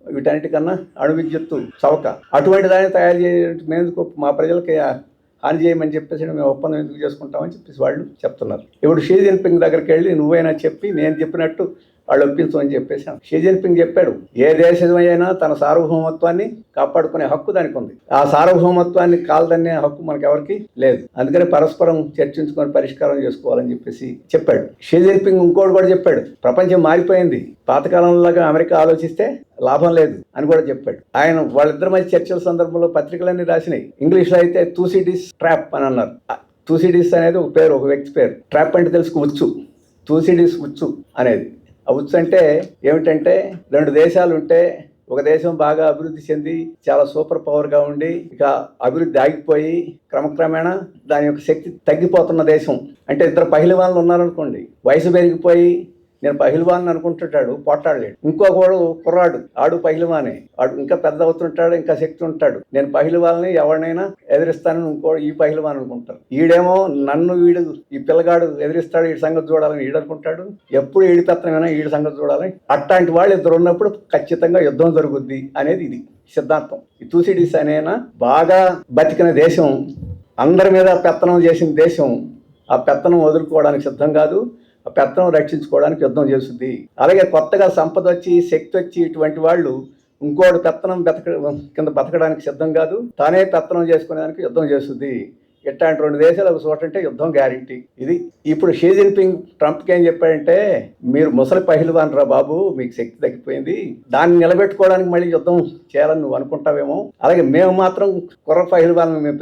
వీటన్నిటికన్నా అణు విద్యుత్తు చవక. అటువంటి దాన్ని తయారు చేయడం మా ప్రజలకి హాని చేయమని చెప్పేసి మేము ఒప్పందం ఎందుకు చేసుకుంటామని చెప్పేసి వాళ్ళు చెప్తున్నారు. ఇప్పుడు షీ జిన్పింగ్ దగ్గరికి వెళ్ళి నువ్వైనా చెప్పి నేను చెప్పినట్టు వాళ్ళు ఒప్పించమని చెప్పేసాను. షీ జిన్పింగ్ చెప్పాడు, ఏ దేశమైనా తన సార్వభౌమత్వాన్ని కాపాడుకునే హక్కు దానికి ఉంది, ఆ సార్వభౌమత్వాన్ని కాలదన్నే హక్కు మనకెవరికి లేదు, అందుకని పరస్పరం చర్చించుకొని పరిష్కారం చేసుకోవాలని చెప్పేసి చెప్పాడు. షీ జిన్పింగ్ ఇంకోటి కూడా చెప్పాడు, ప్రపంచం మారిపోయింది, పాతకాలంలాగా అమెరికా ఆలోచిస్తే లాభం లేదు అని కూడా చెప్పాడు. ఆయన వాళ్ళిద్దరి మధ్య చర్చల సందర్భంలో పత్రికలన్నీ రాసినాయి. ఇంగ్లీష్లో అయితే థూసిడిస్ ట్రాప్ అని అన్నారు. థూసిడిస్ అనేది ఒక పేరు, ఒక వ్యక్తి పేరు. ట్రాప్ అంటే తెలుసుకు ఉచ్చు, థూసిడిస్ ఉచ్చు అనేది. ఆ ఉచ్చు అంటే ఏమిటంటే రెండు దేశాలు ఉంటే ఒక దేశం బాగా అభివృద్ధి చెంది చాలా సూపర్ పవర్గా ఉండి ఇక అభివృద్ధి ఆగిపోయి క్రమక్రమేణా దాని యొక్క శక్తి తగ్గిపోతున్న దేశం. అంటే ఇద్దరు పహిలవాన్లు ఉన్నారనుకోండి, వయసు పెరిగిపోయి నేను పహిల్వాన్ అనుకుంటుంటాడు, పోట్లాడలేడు. ఇంకొకడు కుర్రాడు, ఆడు పహిల్వానే, వాడు ఇంకా పెద్ద అవుతుంటాడు, ఇంకా శక్తి ఉంటాడు, నేను పహిల్వాన్ని ఎవరినైనా ఎదిరిస్తానని ఇంకోడు ఈ పహిల్వాన్ అనుకుంటారు. ఈడేమో వీడు ఈ పిల్లగాడు ఎదిరిస్తాడు, వీడి సంగతి చూడాలని ఈడు అనుకుంటాడు, ఎప్పుడు ఈడి పెత్తనమైనా ఈడి సంగతి చూడాలని. అట్లాంటి వాళ్ళు ఇద్దరు ఉన్నప్పుడు ఖచ్చితంగా యుద్ధం జరుగుద్ది అనేది ఇది సిద్ధాంతం. ఈ థూసిడిస్ అనేనా బాగా బతికిన దేశం, అందరి మీద పెత్తనం చేసిన దేశం ఆ పెత్తనం వదులుకోవడానికి సిద్ధం కాదు, ఆ పెత్తనం రక్షించుకోవడానికి యుద్ధం చేస్తుంది. అలాగే కొత్తగా సంపద వచ్చి శక్తి వచ్చి ఇటువంటి వాళ్ళు ఇంకోటి పెత్తనం కింద బతకడానికి సిద్ధం కాదు, తానే పెత్తనం చేసుకునేదానికి యుద్ధం చేస్తుంది. ఇట్లాంటి రెండు దేశాలు ఒక చోట అంటే యుద్ధం గ్యారెంటీ. ఇది ఇప్పుడు షీ జిన్పింగ్ ట్రంప్కి ఏం చెప్పాడంటే, మీరు ముసలి పహిల్వాన్ రా బాబు, మీకు శక్తి తగ్గిపోయింది, దాన్ని నిలబెట్టుకోవడానికి మళ్ళీ యుద్ధం చేయాలని నువ్వు అనుకుంటావేమో, అలాగే మేము మాత్రం కుర్ర పహిల్వాన్ మేము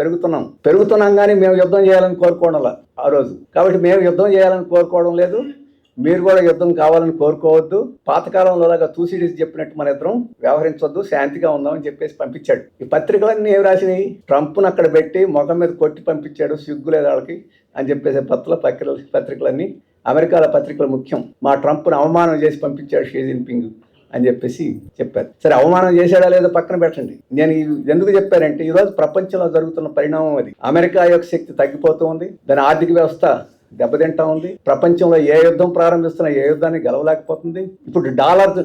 పెరుగుతున్నాం కానీ మేము యుద్ధం చేయాలని కోరుకోవడం ఆ రోజు. కాబట్టి మేము యుద్ధం చేయాలని కోరుకోవడం లేదు, మీరు కూడా యుద్ధం కావాలని కోరుకోవద్దు, పాతకాలంలోలాగా థూసిడిస్ చెప్పినట్టు మన ఇద్దరం వ్యవహరించొద్దు, శాంతిగా ఉందామని చెప్పేసి పంపించాడు. ఈ పత్రికలన్నీ ఏమి రాసినాయి, ట్రంప్ను అక్కడ పెట్టి ముఖం మీద కొట్టి పంపించాడు, సిగ్గులేదు వాళ్ళకి అని చెప్పేసి పత్రికలన్నీ అమెరికాల పత్రికలు ముఖ్యం, మా ట్రంప్ను అవమానం చేసి పంపించాడు షీ జిన్పింగ్ అని చెప్పేసి చెప్పారు. సరే, అవమానం చేశాడా లేదో పక్కన పెట్టండి. నేను ఎందుకు చెప్పానంటే ఈరోజు ప్రపంచంలో జరుగుతున్న పరిణామం అది. అమెరికా యొక్క శక్తి తగ్గిపోతూ ఉంది, దాని ఆర్థిక వ్యవస్థ దెబ్బతింటా ఉంది. ప్రపంచంలో ఏ యుద్ధం ప్రారంభిస్తున్నా ఏ యుద్ధాన్ని గెలవలేకపోతుంది. ఇప్పుడు డాలర్,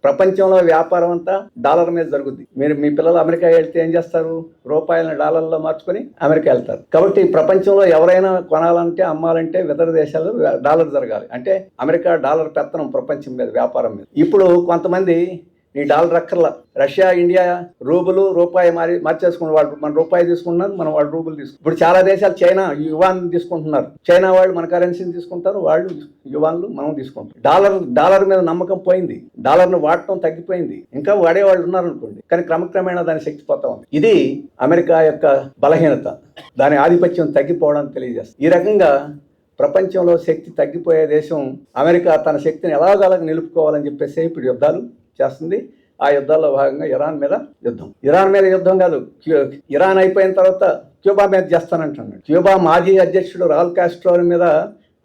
ప్రపంచంలో వ్యాపారం అంతా డాలర్ మీద జరుగుద్ది. మీరు మీ పిల్లలు అమెరికా వెళ్తే ఏం చేస్తారు, రూపాయలను డాలర్లో మార్చుకొని అమెరికా వెళ్తారు. కాబట్టి ప్రపంచంలో ఎవరైనా కొనాలంటే అమ్మాలంటే ఇతర దేశాల్లో డాలర్ జరగాలి, అంటే అమెరికా డాలర్ పెత్తనం ప్రపంచం మీద వ్యాపారం మీద. ఇప్పుడు కొంతమంది నీ డాలర్ అక్కర్లా, రష్యా ఇండియా రూబులు రూపాయి మార్చేసుకున్న వాళ్ళు మన రూపాయి తీసుకుంటున్నారు, మనం వాళ్ళు రూబులు తీసుకుంటారు. ఇప్పుడు చాలా దేశాలు చైనా యువాన్ తీసుకుంటున్నారు, చైనా వాళ్ళు మన కరెన్సీని తీసుకుంటారు, వాళ్ళు యువాన్లు మనం తీసుకుంటాం. డాలర్ మీద నమ్మకం పోయింది, డాలర్ను వాడటం తగ్గిపోయింది, ఇంకా వాడేవాళ్ళు ఉన్నారనుకోండి, కానీ క్రమక్రమేణా దాని శక్తి పోతా ఉంది. ఇది అమెరికా యొక్క బలహీనత, దాని ఆధిపత్యం తగ్గిపోవడానికి తెలియజేస్తుంది. ఈ రకంగా ప్రపంచంలో శక్తి తగ్గిపోయే దేశం అమెరికా తన శక్తిని ఎలాగోలాగా నిలుపుకోవాలని చెప్పేసి ఇప్పుడు యుద్ధాలు చేస్తుంది. ఆ యుద్ధాల్లో భాగంగా ఇరాన్ మీద యుద్ధం కాదు, ఇరాన్ అయిపోయిన తర్వాత క్యూబా మీద చేస్తానంటున్నాడు. క్యూబా మాజీ అధ్యక్షుడు రాల్ కాస్ట్రో మీద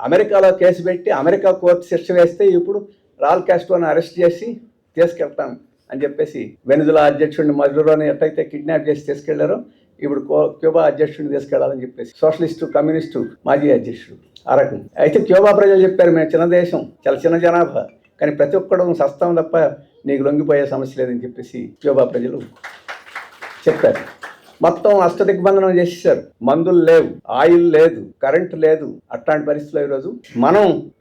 అమెరికాలో కేసు పెట్టి అమెరికా కోర్టు శిక్ష వేస్తే ఇప్పుడు రాల్ కాస్ట్రోని అరెస్ట్ చేసి తీసుకెళ్తాను అని చెప్పేసి వెనిజులా అధ్యక్షుడిని మధురోని ఎట్టయితే కిడ్నాప్ చేసి తీసుకెళ్లారో ఇప్పుడు క్యూబా అధ్యక్షుడిని తీసుకెళ్లాలని చెప్పేసి సోషలిస్టు కమ్యూనిస్టు మాజీ అధ్యక్షుడు ఆ రకం. అయితే క్యూబా ప్రజలు చెప్పారు, మేము చిన్న దేశం, చాలా చిన్న జనాభా, కానీ ప్రతి ఒక్కడు సస్తాం తప్ప నీకు లొంగిపోయే సమస్య లేదని చెప్పేసి క్యూబా ప్రజలు చెప్పారు. మొత్తం అష్టదిగ్బంధనం చేసేసారు. మందులు లేవు, ఆయిల్ లేదు, కరెంటు లేదు. అట్లాంటి పరిస్థితుల్లో ఈరోజు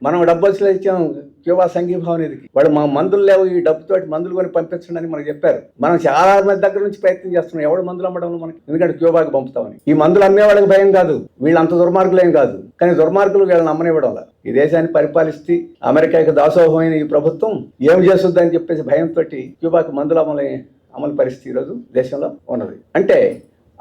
మనం డబ్బు వచ్చి ఇచ్చాం క్యూబా సంఘీభావ నిధికి. వాళ్ళు మా మందులు లేవు, ఈ డబ్బుతోటి మందులు కొని పంపించండి అని మనకు చెప్పారు. మనం చాలా మంది దగ్గర నుంచి ప్రయత్నం చేస్తున్నాం ఎవడు మందులు అమ్మడం మనకి, ఎందుకంటే క్యూబాకి పంపుతామని. ఈ మందులు అమ్మే వాళ్ళకి భయం కాదు, వీళ్ళు అంత దుర్మార్గులు ఏం కాదు, కానీ దుర్మార్గులు వీళ్ళని అమ్మనివ్వడం. ఈ దేశాన్ని పరిపాలిస్తే అమెరికాకి దాసోహమైన ఈ ప్రభుత్వం ఏం చేస్తుందని చెప్పేసి భయంతో క్యూబాకి మందులు అమలు పరిస్థితి ఈరోజు దేశంలో ఉన్నది. అంటే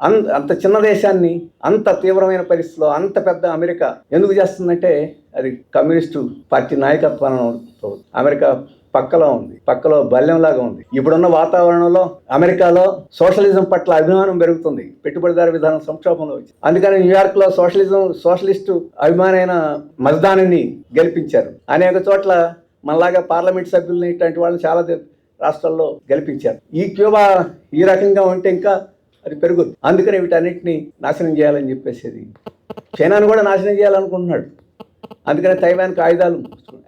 అంత చిన్న దేశాన్ని అంత తీవ్రమైన పరిస్థితిలో అంత పెద్ద అమెరికా ఎందుకు చేస్తుందంటే అది కమ్యూనిస్టు పార్టీ నాయకత్వాన్ని. అమెరికా పక్కలో బల్యంలాగా ఉంది. ఇప్పుడున్న వాతావరణంలో అమెరికాలో సోషలిజం పట్ల అభిమానం పెరుగుతుంది, పెట్టుబడిదారు విధానం సంక్షోభంలో వచ్చింది. అందుకని న్యూయార్క్ లో సోషలిస్టు అభిమానైన మజ్దానిని గెలిపించారు. అనేక చోట్ల మనలాగా పార్లమెంట్ సభ్యుల్ని ఇట్లాంటి వాళ్ళని చాలా రాష్ట్రాల్లో గెలిపించారు. ఈ క్యూబా ఈ రకంగా ఉంటే ఇంకా అది పెరుగుద్ది. అందుకని వీటన్నిటిని నాశనం చేయాలని చెప్పేసి చైనాను కూడా నాశనం చేయాలనుకుంటున్నాడు. అందుకని తైవాన్కి ఆయుధాలు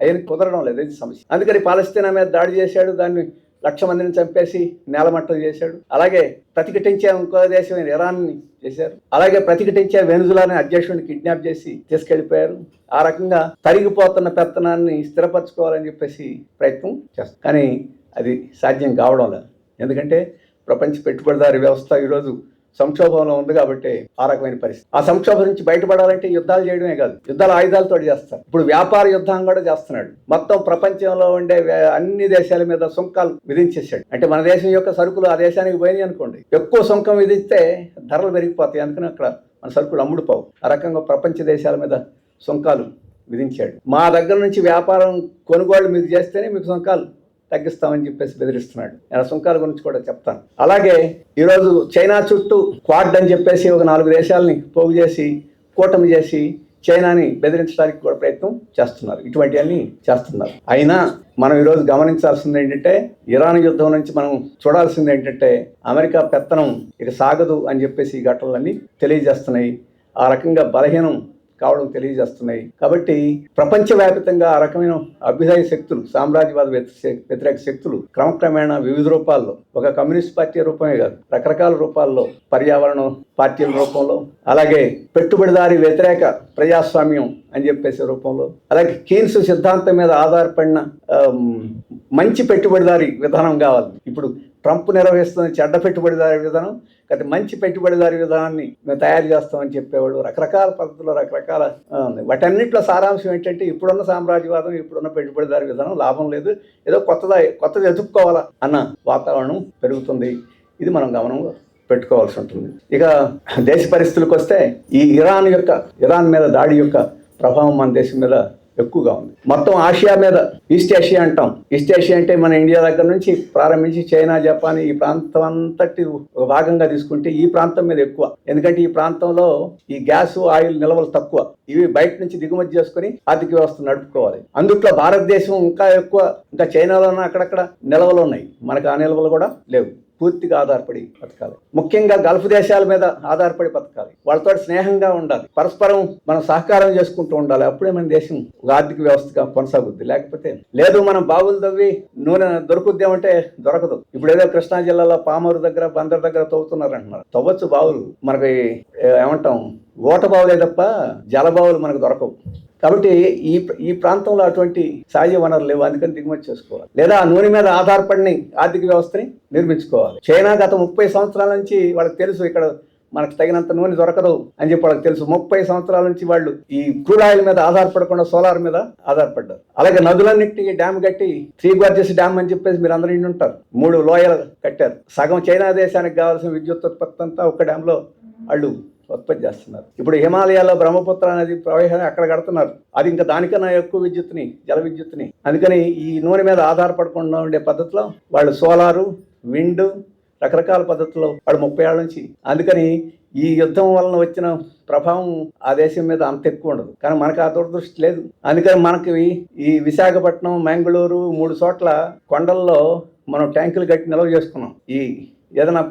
అవన్నీ కుదరడం లేదు, ఇది సమస్య. అందుకని పాలస్తీనా మీద దాడి చేశాడు, దాన్ని 1,00,000 మందిని చంపేసి నేలమట్టం చేశాడు. అలాగే ప్రతిఘటించే ఇంకో దేశమైన ఇరాన్ని చేశారు. అలాగే ప్రతిఘటించే వెనుజులాని అధ్యక్షుడిని కిడ్నాప్ చేసి తీసుకెళ్లిపోయారు. ఆ రకంగా తరిగిపోతున్న పెత్తనాన్ని స్థిరపరచుకోవాలని చెప్పేసి ప్రయత్నం చేస్తారు. కానీ అది సాధ్యం కావడం లేదు. ఎందుకంటే ప్రపంచ పెట్టుబడిదారి వ్యవస్థ ఈరోజు సంక్షోభంలో ఉంది కాబట్టి ఆ రకమైన పరిస్థితి. ఆ సంక్షోభం నుంచి బయటపడాలంటే యుద్ధాలు చేయడమే కాదు, యుద్ధాలు ఆయుధాలతో చేస్తారు. ఇప్పుడు వ్యాపార యుద్ధం కూడా చేస్తున్నాడు. మొత్తం ప్రపంచంలో ఉండే అన్ని దేశాల మీద సుంకాలు విధించేశాడు. అంటే మన దేశం యొక్క సరుకులు ఆ దేశానికి పోయినాయి అనుకోండి, ఎక్కువ సుంకం విధిస్తే ధరలు పెరిగిపోతాయి. అందుకని అక్కడ మన సరుకులు అమ్ముడుపోవు. ఆ రకంగా ప్రపంచ దేశాల మీద సుంకాలు విధించాడు. మా దగ్గర నుంచి వ్యాపారం కొనుగోలు మీరు చేస్తేనే మీకు సుంకాలు తగ్గిస్తామని చెప్పేసి బెదిరిస్తున్నాడు. నేను సుంకాల గురించి కూడా చెప్తాను. అలాగే ఈరోజు చైనా చుట్టూ క్వాడ్ అని చెప్పేసి ఒక 4 దేశాలని పోగు చేసి కూటమి చేసి చైనాని బెదిరించడానికి కూడా ప్రయత్నం చేస్తున్నారు. ఇటువంటివన్నీ చేస్తున్నారు. అయినా మనం ఈరోజు గమనించాల్సింది ఏంటంటే, ఇరాన్ యుద్ధం నుంచి మనం చూడాల్సింది ఏంటంటే, అమెరికా పెత్తనం ఇక సాగదు అని చెప్పేసి ఈ ఘటనలన్నీ తెలియజేస్తున్నాయి. ఆ రకంగా బలహీనం కావడం తెలియజేస్తున్నాయి. కాబట్టి ప్రపంచవ్యాప్తంగా ఆ రకమైన అభ్యుదయ శక్తులు, సామ్రాజ్యవాద వ్యతిరేక శక్తులు క్రమక్రమేణా వివిధ రూపాల్లో, ఒక కమ్యూనిస్ట్ పార్టీ రూపమే కాదు, రకరకాల రూపాల్లో, పర్యావరణ పార్టీల రూపంలో, అలాగే పెట్టుబడిదారి వ్యతిరేక ప్రజాస్వామ్యం అని చెప్పేసే రూపంలో, అలాగే కీన్స్ సిద్ధాంతం మీద ఆధారపడిన మంచి పెట్టుబడిదారి విధానం కావాలి. ఇప్పుడు ట్రంప్ నిర్వహిస్తున్న చెడ్డ పెట్టుబడిదారి విధానం, కాబట్టి మంచి పెట్టుబడిదారి విధానాన్ని మేము తయారు చేస్తామని చెప్పేవాడు. రకరకాల పద్ధతుల్లో రకరకాల వాటన్నింటిలో సారాంశం ఏంటంటే, ఇప్పుడున్న సామ్రాజ్యవాదం, ఇప్పుడున్న పెట్టుబడిదారి విధానం లాభం లేదు, ఏదో కొత్తది ఎదుర్కోవాలా అన్న వాతావరణం పెరుగుతుంది. ఇది మనం గమనంలో పెట్టుకోవాల్సి ఉంటుంది. ఇక దేశ పరిస్థితులకు వస్తే, ఈ ఇరాన్ మీద దాడి యొక్క ప్రభావం మన దేశం మీద ఎక్కువగా ఉంది. మొత్తం ఆసియా మీద, ఈస్ట్ ఏషియా అంటాం. ఈస్ట్ ఏషియా అంటే మన ఇండియా దగ్గర నుంచి ప్రారంభించి చైనా, జపాన్ ఈ ప్రాంతం అంతటి ఒక భాగంగా తీసుకుంటే ఈ ప్రాంతం మీద ఎక్కువ. ఎందుకంటే ఈ ప్రాంతంలో ఈ గ్యాస్, ఆయిల్ నిల్వలు తక్కువ. ఇవి బయట నుంచి దిగుమతి చేసుకుని ఆర్థిక వ్యవస్థ నడుపుకోవాలి. అందుట్లో భారతదేశం ఇంకా ఎక్కువ, ఇంకా చైనాలోనే అక్కడక్కడ నిల్వలు ఉన్నాయి. మనకు ఆ నిల్వలు కూడా లేవు. పూర్తిగా ఆధారపడి బతకాలి. ముఖ్యంగా గల్ఫ్ దేశాల మీద ఆధారపడి బతకాలి. వాళ్ళతో స్నేహంగా ఉండాలి. పరస్పరం మనం సహకారం చేసుకుంటూ ఉండాలి. అప్పుడే మన దేశం ఒక ఆర్థిక వ్యవస్థగా కొనసాగుద్ది. లేకపోతే లేదు, మనం బావులు తవ్వి నూనె దొరుకుద్దామంటే దొరకదు. ఇప్పుడు ఏదో కృష్ణా జిల్లాలో పామూరు దగ్గర, బందర్ దగ్గర తవ్వుతున్నారు అంటున్నారు. తవ్వచ్చు బావులు, మనకి ఏమంటాం, ఓట బావులే తప్ప జల బావులు మనకు దొరకవు. కాబట్టి ఈ ప్రాంతంలో అటువంటి సహజ వనరులు లేవు. అందుకని దిగుమతి చేసుకోవాలి, లేదా నూనె మీద ఆధారపడిన ఆర్థిక వ్యవస్థని నిర్మించుకోవాలి. చైనా గత 30 సంవత్సరాల నుంచి వాళ్ళకి తెలుసు ఇక్కడ మనకు తగినంత నూనె దొరకదు అని చెప్పి వాళ్ళకి తెలుసు. 30 సంవత్సరాల నుంచి వాళ్ళు ఈ క్రూడ్ ఆయిల్ మీద ఆధారపడకుండా సోలార్ మీద ఆధారపడ్డారు. అలాగే నదులన్నింటినీ డ్యామ్ కట్టి, 3 గోర్జెస్ డ్యామ్ అని చెప్పేసి మీరు అందరూ ఇండి ఉంటారు, 3 లోయలు కట్టారు. సగం చైనా దేశానికి కావాల్సిన విద్యుత్ ఉత్పత్తి అంతా ఒక డ్యాంలో వాళ్ళు ఉత్పత్తి చేస్తున్నారు. ఇప్పుడు హిమాలయాల్లో బ్రహ్మపుత్ర నది ప్రవాహాన్ని అక్కడ కడుతున్నారు. అది ఇంకా దానికన్నా ఎక్కువ విద్యుత్ని, జల విద్యుత్ని. అందుకని ఈ నూనె మీద ఆధారపడకుండా ఉండే పద్ధతిలో వాళ్ళు సోలారు, విండ్, రకరకాల పద్ధతుల్లో వాళ్ళు 30 ఏళ్ల నుంచి. అందుకని ఈ యుద్ధం వలన వచ్చిన ప్రభావం ఆ దేశం మీద అంత ఎక్కువ ఉండదు. కానీ మనకు ఆ దురదృష్టి లేదు. అందుకని మనకి ఈ విశాఖపట్నం, మంగళూరు 3 చోట్ల కొండల్లో మనం ట్యాంకులు కట్టి నిల్వ చేసుకున్నాం. ఈ ఏదైనా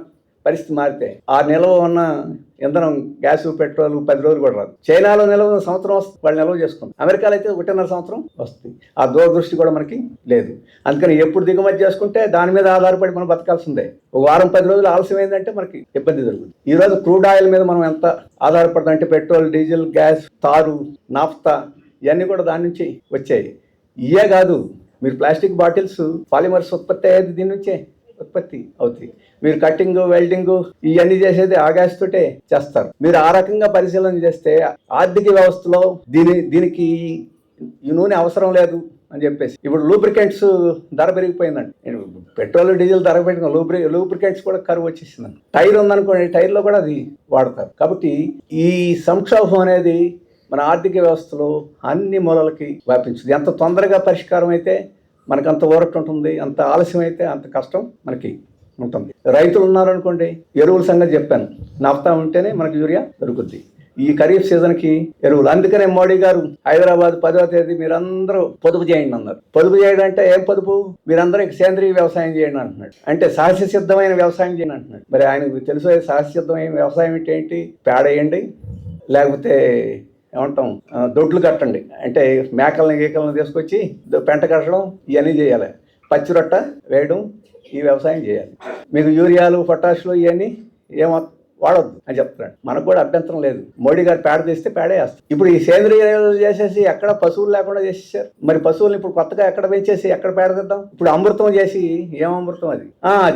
పరిస్థితి మారితే ఆ నిల్వ ఉన్న ఇంధనం గ్యాస్ పెట్రోల్ 10 రోజులు కూడా రాదు. చైనాలో నిల్వ సంవత్సరం వస్తుంది, వాళ్ళు నిల్వ చేసుకుంటారు. అమెరికాలో అయితే 1.5 సంవత్సరం వస్తుంది. ఆ దూరదృష్టి కూడా మనకి లేదు. అందుకని ఎప్పుడు దిగుమతి చేసుకుంటే దాని మీద ఆధారపడి మనం బతకాల్సిందే. ఒక వారం 10 రోజులు ఆలస్యమైందంటే మనకి ఇబ్బంది జరుగుతుంది. ఈ రోజు క్రూడ్ ఆయిల్ మీద మనం ఎంత ఆధారపడతాం అంటే పెట్రోల్, డీజిల్, గ్యాస్, తారు, నాఫ్తా ఇవన్నీ కూడా దాని నుంచి వచ్చాయి. ఇవే కాదు, మీరు ప్లాస్టిక్ బాటిల్స్ పాలిమర్స్ ఉత్పత్తి అయ్యేది దీని నుంచే ఉత్పత్తి అవుతాయి. మీరు కట్టింగ్, వెల్డింగ్ ఇవన్నీ చేసేది ఆ గ్యాస్ తోటే చేస్తారు. మీరు ఆ రకంగా పరిశీలన చేస్తే ఆర్థిక వ్యవస్థలో దీనికి ఈ నూనె అవసరం లేదు అని చెప్పేసి ఇప్పుడు లూబ్రికెంట్స్ ధర పెరిగిపోయిందండి. పెట్రోల్, డీజిల్ ధర పెరిగిన లూబ్రికెంట్స్ కూడా కరువు వచ్చేసిందండి. టైర్ ఉందనుకోండి, టైర్లో కూడా అది వాడతారు. కాబట్టి ఈ సంక్షోభం అనేది మన ఆర్థిక వ్యవస్థలో అన్ని మూలలకి వ్యాపించింది. ఎంత తొందరగా పరిష్కారం అయితే మనకు అంత ఊరట ఉంటుంది, అంత ఆలస్యం అయితే అంత కష్టం మనకి ఉంటుంది. రైతులు ఉన్నారనుకోండి, ఎరువుల సంగతి చెప్పాను, నాఫ్తా ఉంటేనే మనకు యూరియా దొరుకుద్ది. ఈ ఖరీఫ్ సీజన్కి ఎరువులు. అందుకనే మోడీ గారు హైదరాబాద్ 10వ తేదీ మీరందరూ పొదుపు చేయండి అన్నారు. పొదుపు చేయడం అంటే ఏం పొదుపు? మీరందరూ సేంద్రీయ వ్యవసాయం చేయండి అంటున్నాడు. అంటే సహజ సిద్ధమైన వ్యవసాయం చేయండి అంటున్నాడు. మరి ఆయనకు తెలుసు సహజ సిద్ధమైన వ్యవసాయం ఏంటి? పేడ వేయండి, లేకపోతే ఏమంటాం దొడ్లు కట్టండి, అంటే మేకల్ని గీకల్ని తీసుకొచ్చి పెంట కట్టడం ఇవన్నీ చేయాలి. పచ్చి రొట్ట వేయడం, ఈ వ్యవసాయం చేయాలి. మీకు యూరియాలు, పొటాషులు ఇవన్నీ ఏమో వాడొద్దు అని చెప్తున్నాడు. మనకు కూడా అభ్యంతరం లేదు. మోడీ గారు పేడ తీస్తే పేడే వేస్తారు. ఇప్పుడు ఈ సేంద్రీయ చేసేసి ఎక్కడ పశువులు లేకుండా చేసేసారు. మరి పశువులు ఇప్పుడు కొత్తగా ఎక్కడ పెంచేసి ఎక్కడ పేడ తిద్దాం? ఇప్పుడు అమృతం చేసి, ఏం అమృతం అది?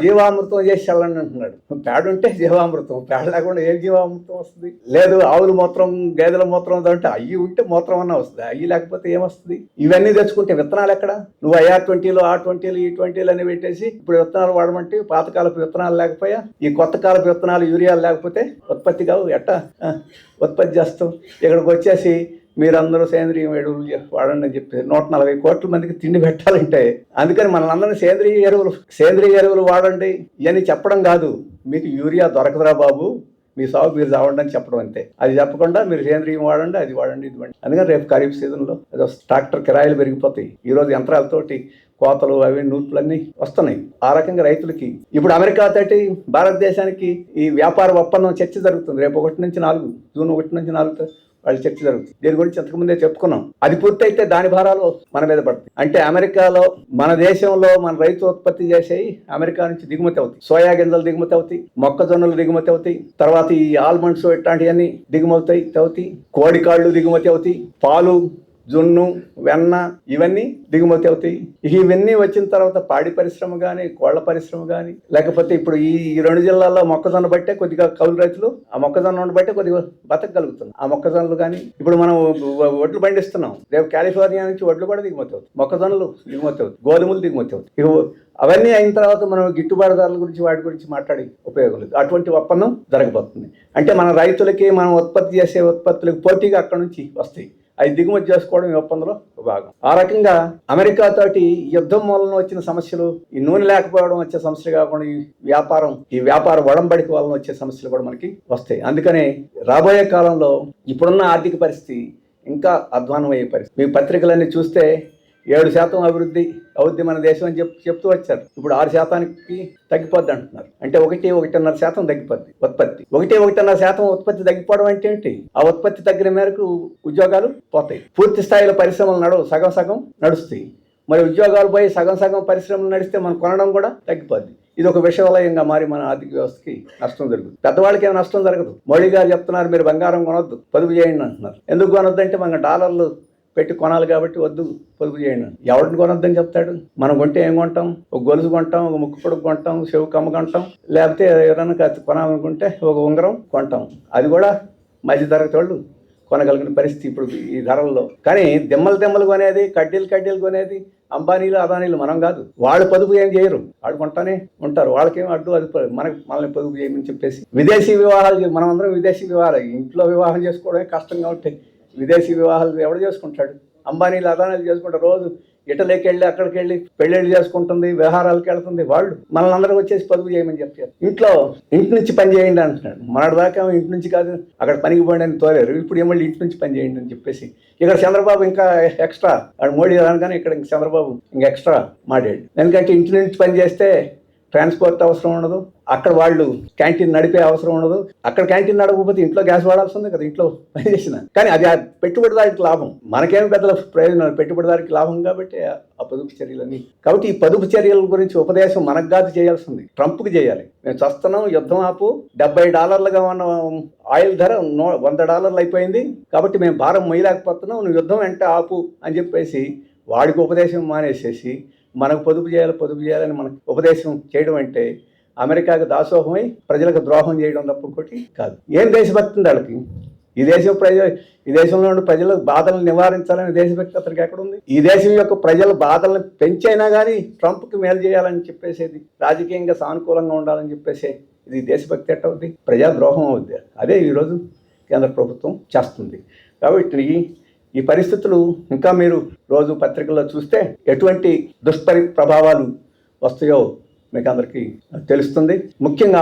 జీవామృతం చేసి వెళ్ళండి అంటున్నాడు. పేడ ఉంటే జీవామృతం, పేడ లేకుండా ఏం జీవామృతం వస్తుంది? లేదు, ఆవుల మూత్రం, గేదెల మూత్రం అంటే అయ్యి ఉంటే మూత్రం అన్నా వస్తుంది, అయ్యి లేకపోతే ఏమొస్తుంది? ఇవన్నీ తెచ్చుకుంటే విత్తనాలు ఎక్కడ? నువ్వు IR20లు, R20లు, E20లు అని పెట్టేసి ఇప్పుడు విత్తనాలు వాడమంటే పాతకాలపు విత్తనాలు లేకపోయా, ఈ కొత్త కాలపు విత్తనాలు యూరియాలు లేకపోతే ఉత్పత్తి కావు. ఎట్టా ఉత్పత్తి చేస్తాం? ఇక్కడికి వచ్చేసి మీరందరూ సేంద్రియ ఎరువులు వాడండి అని చెప్పి 140 కోట్ల మందికి తిండి పెట్టాలంటే, అందుకని మనల్ని సేంద్రియ ఎరువులు వాడండి ఇవన్నీ చెప్పడం కాదు. మీకు యూరియా దొరకదురా బాబు, మీ సాగు మీరు చావండి అని చెప్పడం అంతే. అది చెప్పకుండా మీరు సేంద్రియం వాడండి, అది వాడండి, ఇది వాడండి. అందుకని రేపు ఖరీఫ్ సీజన్లో ఏదో ట్రాక్టర్ కిరాయిలు పెరిగిపోతాయి. ఈరోజు యంత్రాలతోటి కోతలు అవి నూట్లన్నీ వస్తున్నాయి. ఆ రకంగా రైతులకి ఇప్పుడు అమెరికా తోటి భారతదేశానికి ఈ వ్యాపార ఒప్పందం చర్చ జరుగుతుంది. రేపు 1 నుంచి 4, జూన్ 1 నుంచి 4 వాళ్ళు చర్చ జరుగుతుంది. దీని గురించి అంతకుముందే చెప్పుకున్నాం. అది పూర్తయితే దాని భారాలు మన మీద పడతాయి. అంటే అమెరికాలో, మన దేశంలో మన రైతు ఉత్పత్తి చేసేవి అమెరికా నుంచి దిగుమతి అవుతాయి. సోయా గింజలు దిగుమతి అవుతాయి, మొక్కజొన్నలు దిగుమతి అవుతాయి, తర్వాత ఈ ఆల్మండ్స్ ఇట్లాంటివన్నీ దిగుమతి అవుతాయి, కోడికాళ్ళు దిగుమతి అవుతాయి, పాలు, జున్ను, వెన్న ఇవన్నీ దిగుమతి అవుతాయి. ఇవన్నీ వచ్చిన తర్వాత పాడి పరిశ్రమ కానీ, కోళ్ల పరిశ్రమ కానీ, లేకపోతే ఇప్పుడు ఈ 2 జిల్లాల్లో మొక్కజొన్న బట్టే కొద్దిగా కౌలు రైతులు ఆ మొక్కజొన్న బట్టే కొద్దిగా బతకగలుగుతుంది. ఆ మొక్కజొన్నలు కానీ ఇప్పుడు మనం వడ్లు పండిస్తున్నాం, రేపు కాలిఫోర్నియా నుంచి వడ్లు కూడా దిగుమతి అవుతాయి, మొక్కజొన్నలు దిగుమతి అవుతాయి, గోధుమలు దిగుమతి అవుతాయి. అవన్నీ అయిన తర్వాత మనం గిట్టుబాటు ధరల గురించి వాటి గురించి మాట్లాడి ఉపయోగం లేదు. అటువంటి ఒప్పందం జరగబోతుంది. అంటే మన రైతులకి మనం ఉత్పత్తి చేసే ఉత్పత్తులకు పోటీగా అక్కడ నుంచి వస్తాయి. అవి దిగుమతి చేసుకోవడం ఈ ఒప్పందంలో భాగం. ఆ రకంగా అమెరికా తోటి యుద్ధం మూలన వచ్చిన సమస్యలు, ఈ నూనె లేకపోవడం వచ్చే సమస్యలు కాకుండా ఈ వ్యాపార ఒడంబడిక వలన వచ్చే సమస్యలు కూడా మనకి వస్తాయి. అందుకనే రాబోయే కాలంలో ఇప్పుడున్న ఆర్థిక పరిస్థితి ఇంకా అధ్వానం అయ్యే పరిస్థితి. మీ పత్రికలన్నీ చూస్తే 7% అభివృద్ధి అవుద్ది మన దేశం అని చెప్తూ వచ్చారు. ఇప్పుడు 6%కి తగ్గిపోద్ది అంటున్నారు. అంటే 1-1.5% తగ్గిపోద్ది ఉత్పత్తి. 1-1.5% ఉత్పత్తి తగ్గిపోవడం అంటే ఏంటి? ఆ ఉత్పత్తి తగ్గిన మేరకు ఉద్యోగాలు పోతాయి. పూర్తి స్థాయిలో పరిశ్రమలు సగం నడుస్తాయి. మరి ఉద్యోగాలు పోయి సగం పరిశ్రమలు నడిస్తే మనం కొనడం కూడా తగ్గిపోద్ది. ఇది ఒక విషవలయంగా మారి మన ఆర్థిక వ్యవస్థకి నష్టం జరుగుతుంది. పెద్దవాళ్ళకి ఏమైనా నష్టం జరగదు. మోడీ గారు చెప్తున్నారు మీరు బంగారం కొనొద్దు, పొదుపు చేయండి అంటున్నారు. ఎందుకు కొనొద్దు అంటే మన డాలర్లు పెట్టి కొనాలి కాబట్టి వద్దు, పొదుపు చేయండి. ఎవరిని కొనొద్దని చెప్తాడు? మనం కొంటే ఏం కొంటాం? ఒక గొలుసు కొంటాం, ఒక ముక్కు పొడుగు కొంటాం, చెవు కమ్మ కొంటాం, లేకపోతే ఎవరైనా కొనాలనుకుంటే ఒక ఉంగరం కొంటాం. అది కూడా మధ్య తరగతి వాళ్ళు కొనగలిగిన పరిస్థితి ఇప్పుడు ఈ ధరల్లో. కానీ దెమ్మలు కొనేది, కడ్డీలు కొనేది అంబానీలు, అదానీలు, మనం కాదు. వాళ్ళు పొదుపు ఏం చేయరు, వాళ్ళు కొంటానే ఉంటారు. వాళ్ళకేం అడ్డు, అది మనల్ని పొదుపు చేయమని చెప్పేసి విదేశీ వివాహాలు, మనం అందరం విదేశీ వివాహాలు, ఇంట్లో వివాహం చేసుకోవడమే కష్టంగా ఉంటాయి. విదేశీ వివాహాలు ఎవడు చేసుకుంటాడు? అంబానీలు, అదానీలు చేసుకుంటారు. రోజు ఇటలీకి వెళ్ళి అక్కడికి వెళ్ళి పెళ్ళిళ్ళు చేసుకుంటుంది, వ్యవహారాలకు వెళ్తుంది. వాళ్ళు మనల్ని అందరూ వచ్చేసి పొదుపు చేయమని చెప్పారు. ఇంటి నుంచి పని చేయండి అంటున్నాడు. మనటి దాకా ఇంటి నుంచి కాదు, అక్కడ పనికి పోండి అని తోలేరు. ఇప్పుడు ఏమో ఇంటి నుంచి పని చేయండి అని చెప్పేసి ఇక్కడ చంద్రబాబు ఇంకా ఎక్స్ట్రా, మోడీ అనగానే ఇక్కడ చంద్రబాబు ఇంకా ఎక్స్ట్రా మాట్లాడు. ఎందుకంటే ఇంటి నుంచి పని చేస్తే ట్రాన్స్పోర్ట్ అవసరం ఉండదు, అక్కడ వాళ్ళు క్యాంటీన్ నడిపే అవసరం ఉండదు. అక్కడ క్యాంటీన్ నడవకపోతే ఇంట్లో గ్యాస్ వాడాల్సి ఉంది కదా, ఇంట్లో పని చేసిన. కానీ అది ఆ పెట్టుబడిదారికి లాభం, మనకేమి పెద్ద ప్రయోజనం, పెట్టుబడిదారికి లాభం కాబట్టి ఆ పొదుపు చర్యలన్నీ. కాబట్టి ఈ పొదుపు చర్యల గురించి ఉపదేశం మనకు కాదు చేయాల్సింది, ట్రంప్కి చేయాలి. మేము చస్తున్నాం, యుద్ధం ఆపు, $70గా ఉన్న ఆయిల్ ధర $100 అయిపోయింది, కాబట్టి మేము భారం మొయ్యలేకపోతున్నాం, నువ్వు యుద్ధం వెంట ఆపు అని చెప్పేసి వాడికి ఉపదేశం మానేసేసి మనకు పొదుపు చేయాలని మనకు ఉపదేశం చేయడం అంటే అమెరికాకు దాసోహమై ప్రజలకు ద్రోహం చేయడం తప్ప ఇంకోటి కాదు. ఏం దేశభక్తి ఉంది వాళ్ళకి? ఈ దేశంలో ఉండే ప్రజల బాధలను నివారించాలని దేశభక్తి అతనికి ఎక్కడుంది? ఈ దేశం యొక్క ప్రజల బాధలను పెంచైనా కానీ ట్రంప్కి మేలు చేయాలని చెప్పేసేది, రాజకీయంగా సానుకూలంగా ఉండాలని చెప్పేసి ఇది దేశభక్తి ఎట్ట అవుద్ది? ప్రజాద్రోహం అవుద్ది. అదే ఈరోజు కేంద్ర ప్రభుత్వం చేస్తుంది. కాబట్టి ఈ పరిస్థితులు ఇంకా మీరు రోజు పత్రికల్లో చూస్తే ఎటువంటి ప్రభావాలు వస్తాయో మీకు అందరికీ తెలుస్తుంది. ముఖ్యంగా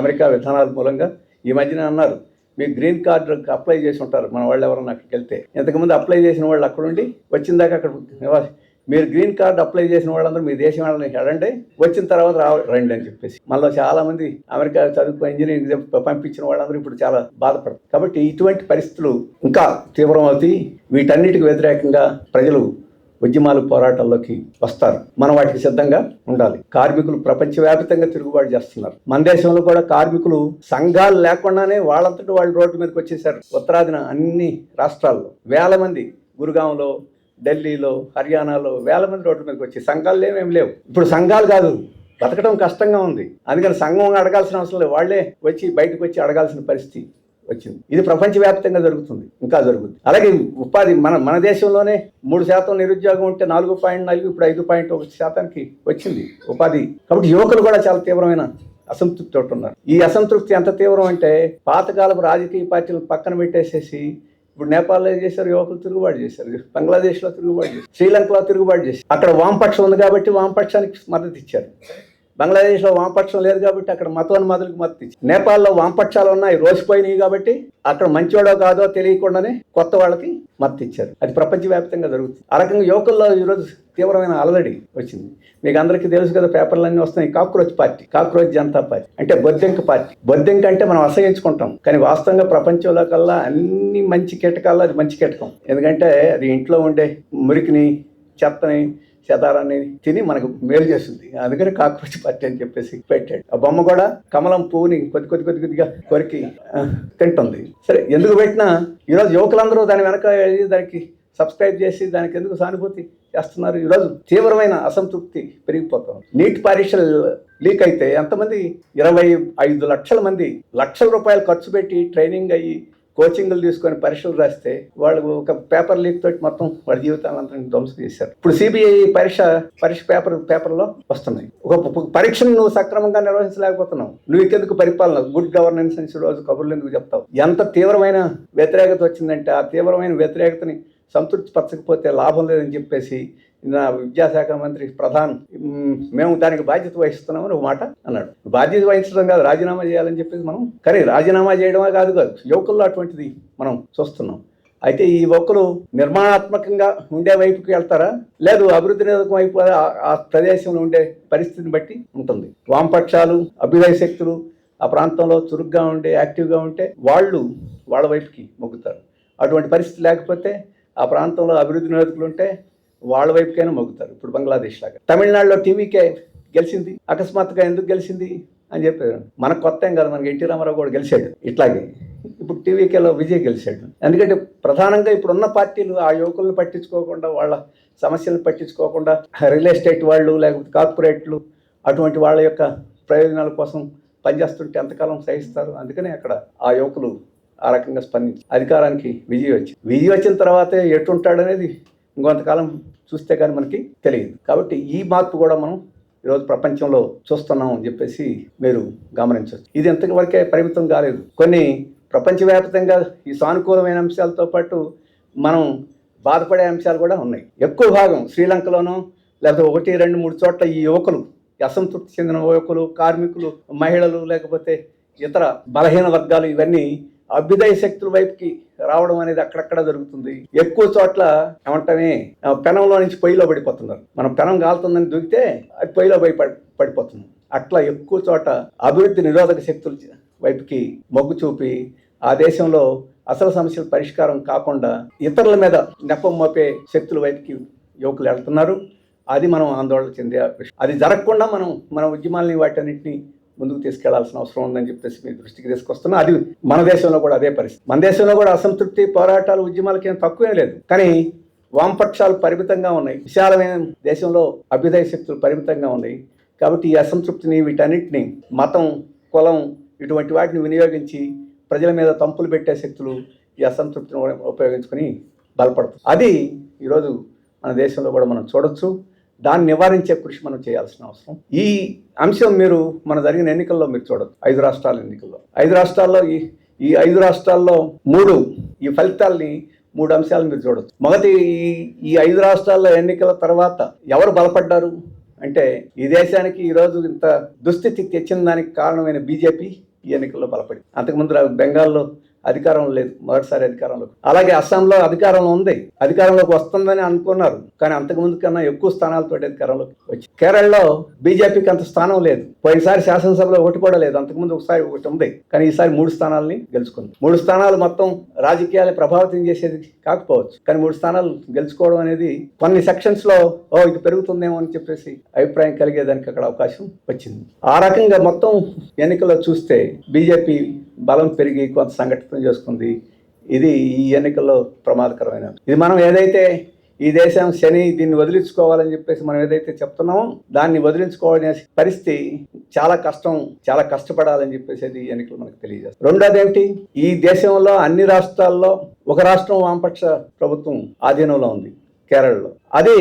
అమెరికా విధానాల మూలంగా. ఈ మధ్యన అన్నారు, మీరు గ్రీన్ కార్డు అప్లై చేసి ఉంటారు, మన వాళ్ళు ఎవరన్నా అక్కడికి వెళ్తే. ఇంతకుముందు అప్లై చేసిన వాళ్ళు అక్కడుండి వచ్చిందాక అక్కడ మీరు గ్రీన్ కార్డు అప్లై చేసిన వాళ్ళందరూ మీ దేశం వాళ్ళని వెళ్ళండి, వచ్చిన తర్వాత రండి అని చెప్పేసి మళ్ళీ చాలామంది అమెరికా చదువుకు ఇంజనీరింగ్ పంపించిన వాళ్ళందరూ ఇప్పుడు చాలా బాధపడతారు. కాబట్టి ఇటువంటి పరిస్థితులు ఇంకా తీవ్రమవుతాయి. వీటన్నిటికి వ్యతిరేకంగా ప్రజలు ఉద్యమాలు, పోరాటాల్లోకి వస్తారు. మనం వాటికి సిద్ధంగా ఉండాలి. కార్మికులు ప్రపంచవ్యాప్తంగా తిరుగుబాటు చేస్తున్నారు. మన దేశంలో కూడా కార్మికులు సంఘాలు లేకుండానే వాళ్ళంతటా వాళ్ళు రోడ్డు మీదకి వచ్చేసారు. ఉత్తరాదిన అన్ని రాష్ట్రాల్లో వేల మంది, గురుగాంలో, ఢిల్లీలో, హర్యానాలో వేల మంది రోడ్డు మీదకి వచ్చి, సంఘాలు ఏమేమి లేవు. ఇప్పుడు సంఘాలు కాదు, బతకడం కష్టంగా ఉంది. అందుకని సంఘం అడగాల్సిన అవసరం లేదు, వాళ్లే వచ్చి బయటకు వచ్చి అడగాల్సిన పరిస్థితి వచ్చింది. ఇది ప్రపంచవ్యాప్తంగా జరుగుతుంది, ఇంకా జరుగుతుంది. అలాగే ఉపాధి మన దేశంలోనే 3% నిరుద్యోగం ఉంటే 4.4 ఇప్పుడు 5.1% వచ్చింది ఉపాధి. కాబట్టి యువకులు కూడా చాలా తీవ్రమైన అసంతృప్తి ఉన్నారు. ఈ అసంతృప్తి ఎంత తీవ్రం అంటే పాతకాలపు రాజకీయ పార్టీలను పక్కన పెట్టేసేసి ఇప్పుడు నేపాల్లో చేశారు, యువకులు తిరుగుబాటు చేశారు, బంగ్లాదేశ్లో తిరుగుబాటు చేశారు, శ్రీలంకలో తిరుగుబాటు చేశారు. అక్కడ వామపక్షం ఉంది కాబట్టి వామపక్షానికి మద్దతు ఇచ్చారు. బంగ్లాదేశ్లో వామపక్షం లేదు కాబట్టి అక్కడ మతోన్మాదులకు మద్దతు ఇచ్చారు. నేపాల్లో వామపక్షాలు ఉన్నాయి, రోసిపోయినాయి కాబట్టి అక్కడ మంచివాడో కాదో తెలియకుండానే కొత్త వాళ్ళకి మద్దతు ఇచ్చారు. అది ప్రపంచవ్యాప్తంగా జరుగుతుంది. ఆ రకంగా యువకుల్లో ఈరోజు తీవ్రమైన అలజడి వచ్చింది. మీకు అందరికీ తెలుసు కదా, పేపర్లన్నీ వస్తున్నాయి. కాక్రోచ్ జనతా పార్టీ అంటే బొద్దెంక పార్టీ. బొద్దెంక అంటే మనం అసహించుకుంటాం, కానీ వాస్తవంగా ప్రపంచంలో కల్లా అన్ని మంచి కీటకాల్లో అది మంచి కీటకం. ఎందుకంటే అది ఇంట్లో ఉండే మురికిని, చెత్తని, చెదారాన్ని తిని మనకు మేలు చేస్తుంది. అందుకని కాక్రోచ్ పార్టీ అని చెప్పేసి పెట్టాడు. ఆ బొమ్మ కూడా కమలం పువ్వుని కొద్దిగా కొరికి తింటుంది. సరే, ఎందుకు పెట్టినా ఈరోజు యువకులందరూ దాని వెనక దానికి సబ్స్క్రైబ్ చేసి దానికి ఎందుకు సానుభూతి చేస్తున్నారు. ఈరోజు తీవ్రమైన అసంతృప్తి పెరిగిపోతుంది. నీట్ పరీక్షలు లీక్ అయితే ఎంతమంది, 25 లక్షల మంది లక్షల రూపాయలు ఖర్చు పెట్టి ట్రైనింగ్ అయ్యి కోచింగ్లు తీసుకొని పరీక్షలు రాస్తే వాళ్ళు ఒక పేపర్ లీక్ తోటి మొత్తం వాళ్ళ జీవితాలంతా ధ్వంసం చేశారు. ఇప్పుడు సిబిఐ పరీక్ష పేపర్లో వస్తున్నాయి. ఒక పరీక్షను నువ్వు సక్రమంగా నిర్వహించలేకపోతున్నావు, నువ్వు ఇంకెందుకు పరిపాలన, గుడ్ గవర్నెన్స్ అని రోజు కబుర్లు ఎందుకు చెప్తావు? ఎంత తీవ్రమైన వ్యతిరేకత వచ్చిందంటే ఆ తీవ్రమైన వ్యతిరేకతని సంతృప్తి పరచకపోతే లాభం లేదని చెప్పేసి నా విద్యాశాఖ మంత్రి ప్రధాన్ మేము దానికి బాధ్యత వహిస్తున్నామని ఒక మాట అన్నాడు. బాధ్యత వహించడం కాదు, రాజీనామా చేయాలని చెప్పేసి మనం, కానీ రాజీనామా చేయడమే కాదు యువకుల్లో అటువంటిది మనం చూస్తున్నాం. అయితే ఈ యువకులు నిర్మాణాత్మకంగా ఉండే వైపుకి వెళ్తారా, లేదు అభివృద్ధి నిరోధకం వైపు ఆ ప్రదేశంలో ఉండే పరిస్థితిని బట్టి ఉంటుంది. వామపక్షాలు, అభ్యుదయ శక్తులు ఆ ప్రాంతంలో చురుగ్గా ఉండే, యాక్టివ్గా ఉంటే వాళ్ళ వైపుకి మొగ్గుతారు. అటువంటి పరిస్థితి లేకపోతే ఆ ప్రాంతంలో అభివృద్ధి నిరోధకులు ఉంటే వాళ్ళ వైపుకైనా మొగ్గుతారు. ఇప్పుడు బంగ్లాదేశ్ లాగా. తమిళనాడులో టీవీకే గెలిచింది, అకస్మాత్తుగా ఎందుకు గెలిచింది అని చెప్పారు. మనకు కొత్త ఏం కాదు, మనకి ఎన్టీ రామారావు కూడా గెలిచాడు ఇట్లాగే. ఇప్పుడు టీవీకేలో విజయ్ గెలిచాడు. ఎందుకంటే ప్రధానంగా ఇప్పుడున్న పార్టీలు ఆ యువకులను పట్టించుకోకుండా, వాళ్ళ సమస్యలను పట్టించుకోకుండా, రియల్ ఎస్టేట్ వాళ్ళు లేకపోతే కార్పొరేట్లు అటువంటి వాళ్ళ యొక్క ప్రయోజనాల కోసం పనిచేస్తుంటే ఎంతకాలం సహిస్తారు? అందుకనే అక్కడ ఆ యువకులు ఆ రకంగా స్పందించి అధికారానికి విజయ్ వచ్చిన తర్వాతే ఎటుంటాడనేది ఇంకొంతకాలం చూస్తే కానీ మనకి తెలియదు. కాబట్టి ఈ మార్పు కూడా మనం ఈరోజు ప్రపంచంలో చూస్తున్నాం అని చెప్పేసి మీరు గమనించవచ్చు. ఇది ఎంతవరకే పరిమితం కాలేదు. కొన్ని ప్రపంచవ్యాప్తంగా ఈ సానుకూలమైన అంశాలతో పాటు మనం బాధపడే అంశాలు కూడా ఉన్నాయి. ఎక్కువ భాగం శ్రీలంకలోనూ లేకపోతే 1, 2, 3 చోట్ల ఈ యువకులు, అసంతృప్తి చెందిన యువకులు, కార్మికులు, మహిళలు, లేకపోతే ఇతర బలహీన వర్గాలు ఇవన్నీ అభ్యుదయ శక్తుల వైపుకి రావడం అనేది అక్కడక్కడ జరుగుతుంది. ఎక్కువ చోట్ల ఏమంటామే పెనంలో నుంచి పొయ్యిలో పడిపోతున్నారు. మనం పెనం కాలుతుందని దూకితే అది పొయ్యిలో పడిపోతుంది. అట్లా ఎక్కువ చోట అభివృద్ధి నిరోధక శక్తుల వైపుకి మొగ్గు చూపి ఆ దేశంలో అసలు సమస్యల పరిష్కారం కాకుండా ఇతరుల మీద నెపం మోపే శక్తుల వైపుకి యువకులు వెళ్తున్నారు. అది మనం ఆందోళన చెందే విషయం. అది జరగకుండా మన ఉద్యమాలని వాటన్నింటినీ ముందుకు తీసుకెళ్లాల్సిన అవసరం ఉందని చెప్పేసి మీ దృష్టికి తీసుకొస్తున్నా. అది మన దేశంలో కూడా అదే పరిస్థితి. మన దేశంలో కూడా అసంతృప్తి, పోరాటాలు, ఉద్యమాలకి ఏం తక్కువే లేదు. కానీ వామపక్షాలు పరిమితంగా ఉన్నాయి. విశాలమైన దేశంలో అభ్యుదయ శక్తులు పరిమితంగా ఉన్నాయి. కాబట్టి ఈ అసంతృప్తిని, వీటన్నిటిని మతం, కులం ఇటువంటి వాటిని వినియోగించి ప్రజల మీద తంపులు పెట్టే శక్తులు ఈ అసంతృప్తిని ఉపయోగించుకొని బలపడుతుంది. అది ఈరోజు మన దేశంలో కూడా మనం చూడొచ్చు. దాన్ని నివారించే కృషి మనం చేయాల్సిన అవసరం. ఈ అంశం మీరు మన జరిగిన ఎన్నికల్లో మీరు చూడొచ్చు. 5 రాష్ట్రాల ఎన్నికల్లో 5 రాష్ట్రాల్లో ఈ 5 రాష్ట్రాల్లో ఈ ఫలితాలని 3 అంశాలు మీరు చూడొచ్చు. మొదటి ఈ 5 రాష్ట్రాల్లో ఎన్నికల తర్వాత ఎవరు బలపడ్డారు అంటే ఈ దేశానికి ఈరోజు ఇంత దుస్థితి తెచ్చిన దానికి కారణమైన బీజేపీ ఈ ఎన్నికల్లో బలపడింది. అంతకుముందు బెంగాల్లో అధికారంలో లేదు, మొదటిసారి అధికారంలో. అలాగే అస్సాంలో అధికారంలో ఉంది, అధికారంలోకి వస్తుందని అనుకున్నారు. కానీ అంతకుముందు కన్నా ఎక్కువ స్థానాలతో అధికారంలోకి వచ్చి. కేరళలో బీజేపీకి అంత స్థానం లేదు. పోయినసారి శాసనసభలో ఒకటి కూడా లేదు. అంతకుముందు ఒకసారి ఒకటి ఉంది. కానీ ఈసారి 3 స్థానాలని గెలుచుకుంది. 3 స్థానాలు మొత్తం రాజకీయాలు ప్రభావితం చేసేది కాకపోవచ్చు, కానీ 3 స్థానాలు గెలుచుకోవడం అనేది కొన్ని సెక్షన్స్ లో ఇది పెరుగుతుందేమో అని చెప్పేసి అభిప్రాయం కలిగేదానికి అక్కడ అవకాశం వచ్చింది. ఆ రకంగా మొత్తం ఎన్నికల్లో చూస్తే బీజేపీ బలం పెరిగి కొంత సంఘటితం చేసుకుంది. ఇది ఈ ఎన్నికల్లో ప్రమాదకరమైన. ఇది మనం ఏదైతే ఈ దేశం శని దీన్ని వదిలించుకోవాలని చెప్పేసి మనం ఏదైతే చెప్తున్నామో దాన్ని వదిలించుకోవాలనే పరిస్థితి చాలా కష్టం, చాలా కష్టపడాలని చెప్పేసి ఈ ఎన్నికలు మనకు తెలియజేస్తాయి. రెండోది ఏమిటి, ఈ దేశంలో అన్ని రాష్ట్రాల్లో ఒక రాష్ట్రం వామపక్ష ప్రభుత్వం ఆధీనంలో ఉంది, కేరళలో. అది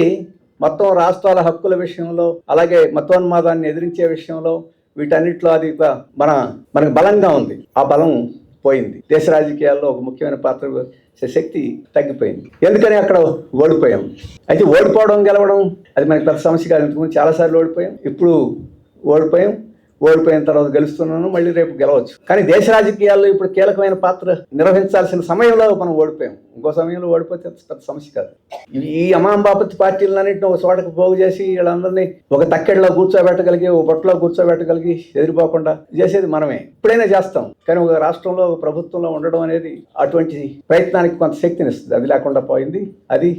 మొత్తం రాష్ట్రాల హక్కుల విషయంలో, అలాగే మతోన్మాదాన్ని ఎదిరించే విషయంలో, వీటన్నిటిలో అది మనకు బలంగా ఉంది. ఆ బలం పోయింది. దేశ రాజకీయాల్లో ఒక ముఖ్యమైన పాత్ర శక్తి తగ్గిపోయింది. ఎందుకని అక్కడ ఓడిపోయాం. అయితే ఓడిపోవడం, గెలవడం అది మనకి పెద్ద సమస్య కాదు. ఇంతకుముందు చాలాసార్లు ఓడిపోయాం, ఇప్పుడు ఓడిపోయిన తర్వాత గెలుస్తున్నాను, మళ్ళీ రేపు గెలవచ్చు. కానీ దేశ రాజకీయాల్లో ఇప్పుడు కీలకమైన పాత్ర నిర్వహించాల్సిన సమయంలో మనం ఓడిపోయాం. ఇంకో సమయంలో ఓడిపోతే పెద్ద సమస్య కాదు. ఈ అమాంబాపతి పార్టీలన్నింటినీ ఒక చోటకు పోగు చేసి వీళ్ళందరినీ ఒక తక్కెడలో కూర్చోబెట్టగలిగి, ఒక బొట్టలో కూర్చోబెట్టగలిగి ఎదిరిపోకుండా చేసేది మనమే. ఇప్పుడైనా చేస్తాం, కానీ ఒక రాష్ట్రంలో, ఒక ప్రభుత్వంలో ఉండడం అనేది అటువంటి ప్రయత్నానికి కొంత శక్తిని ఇస్తుంది. అది లేకుండా పోయింది. అది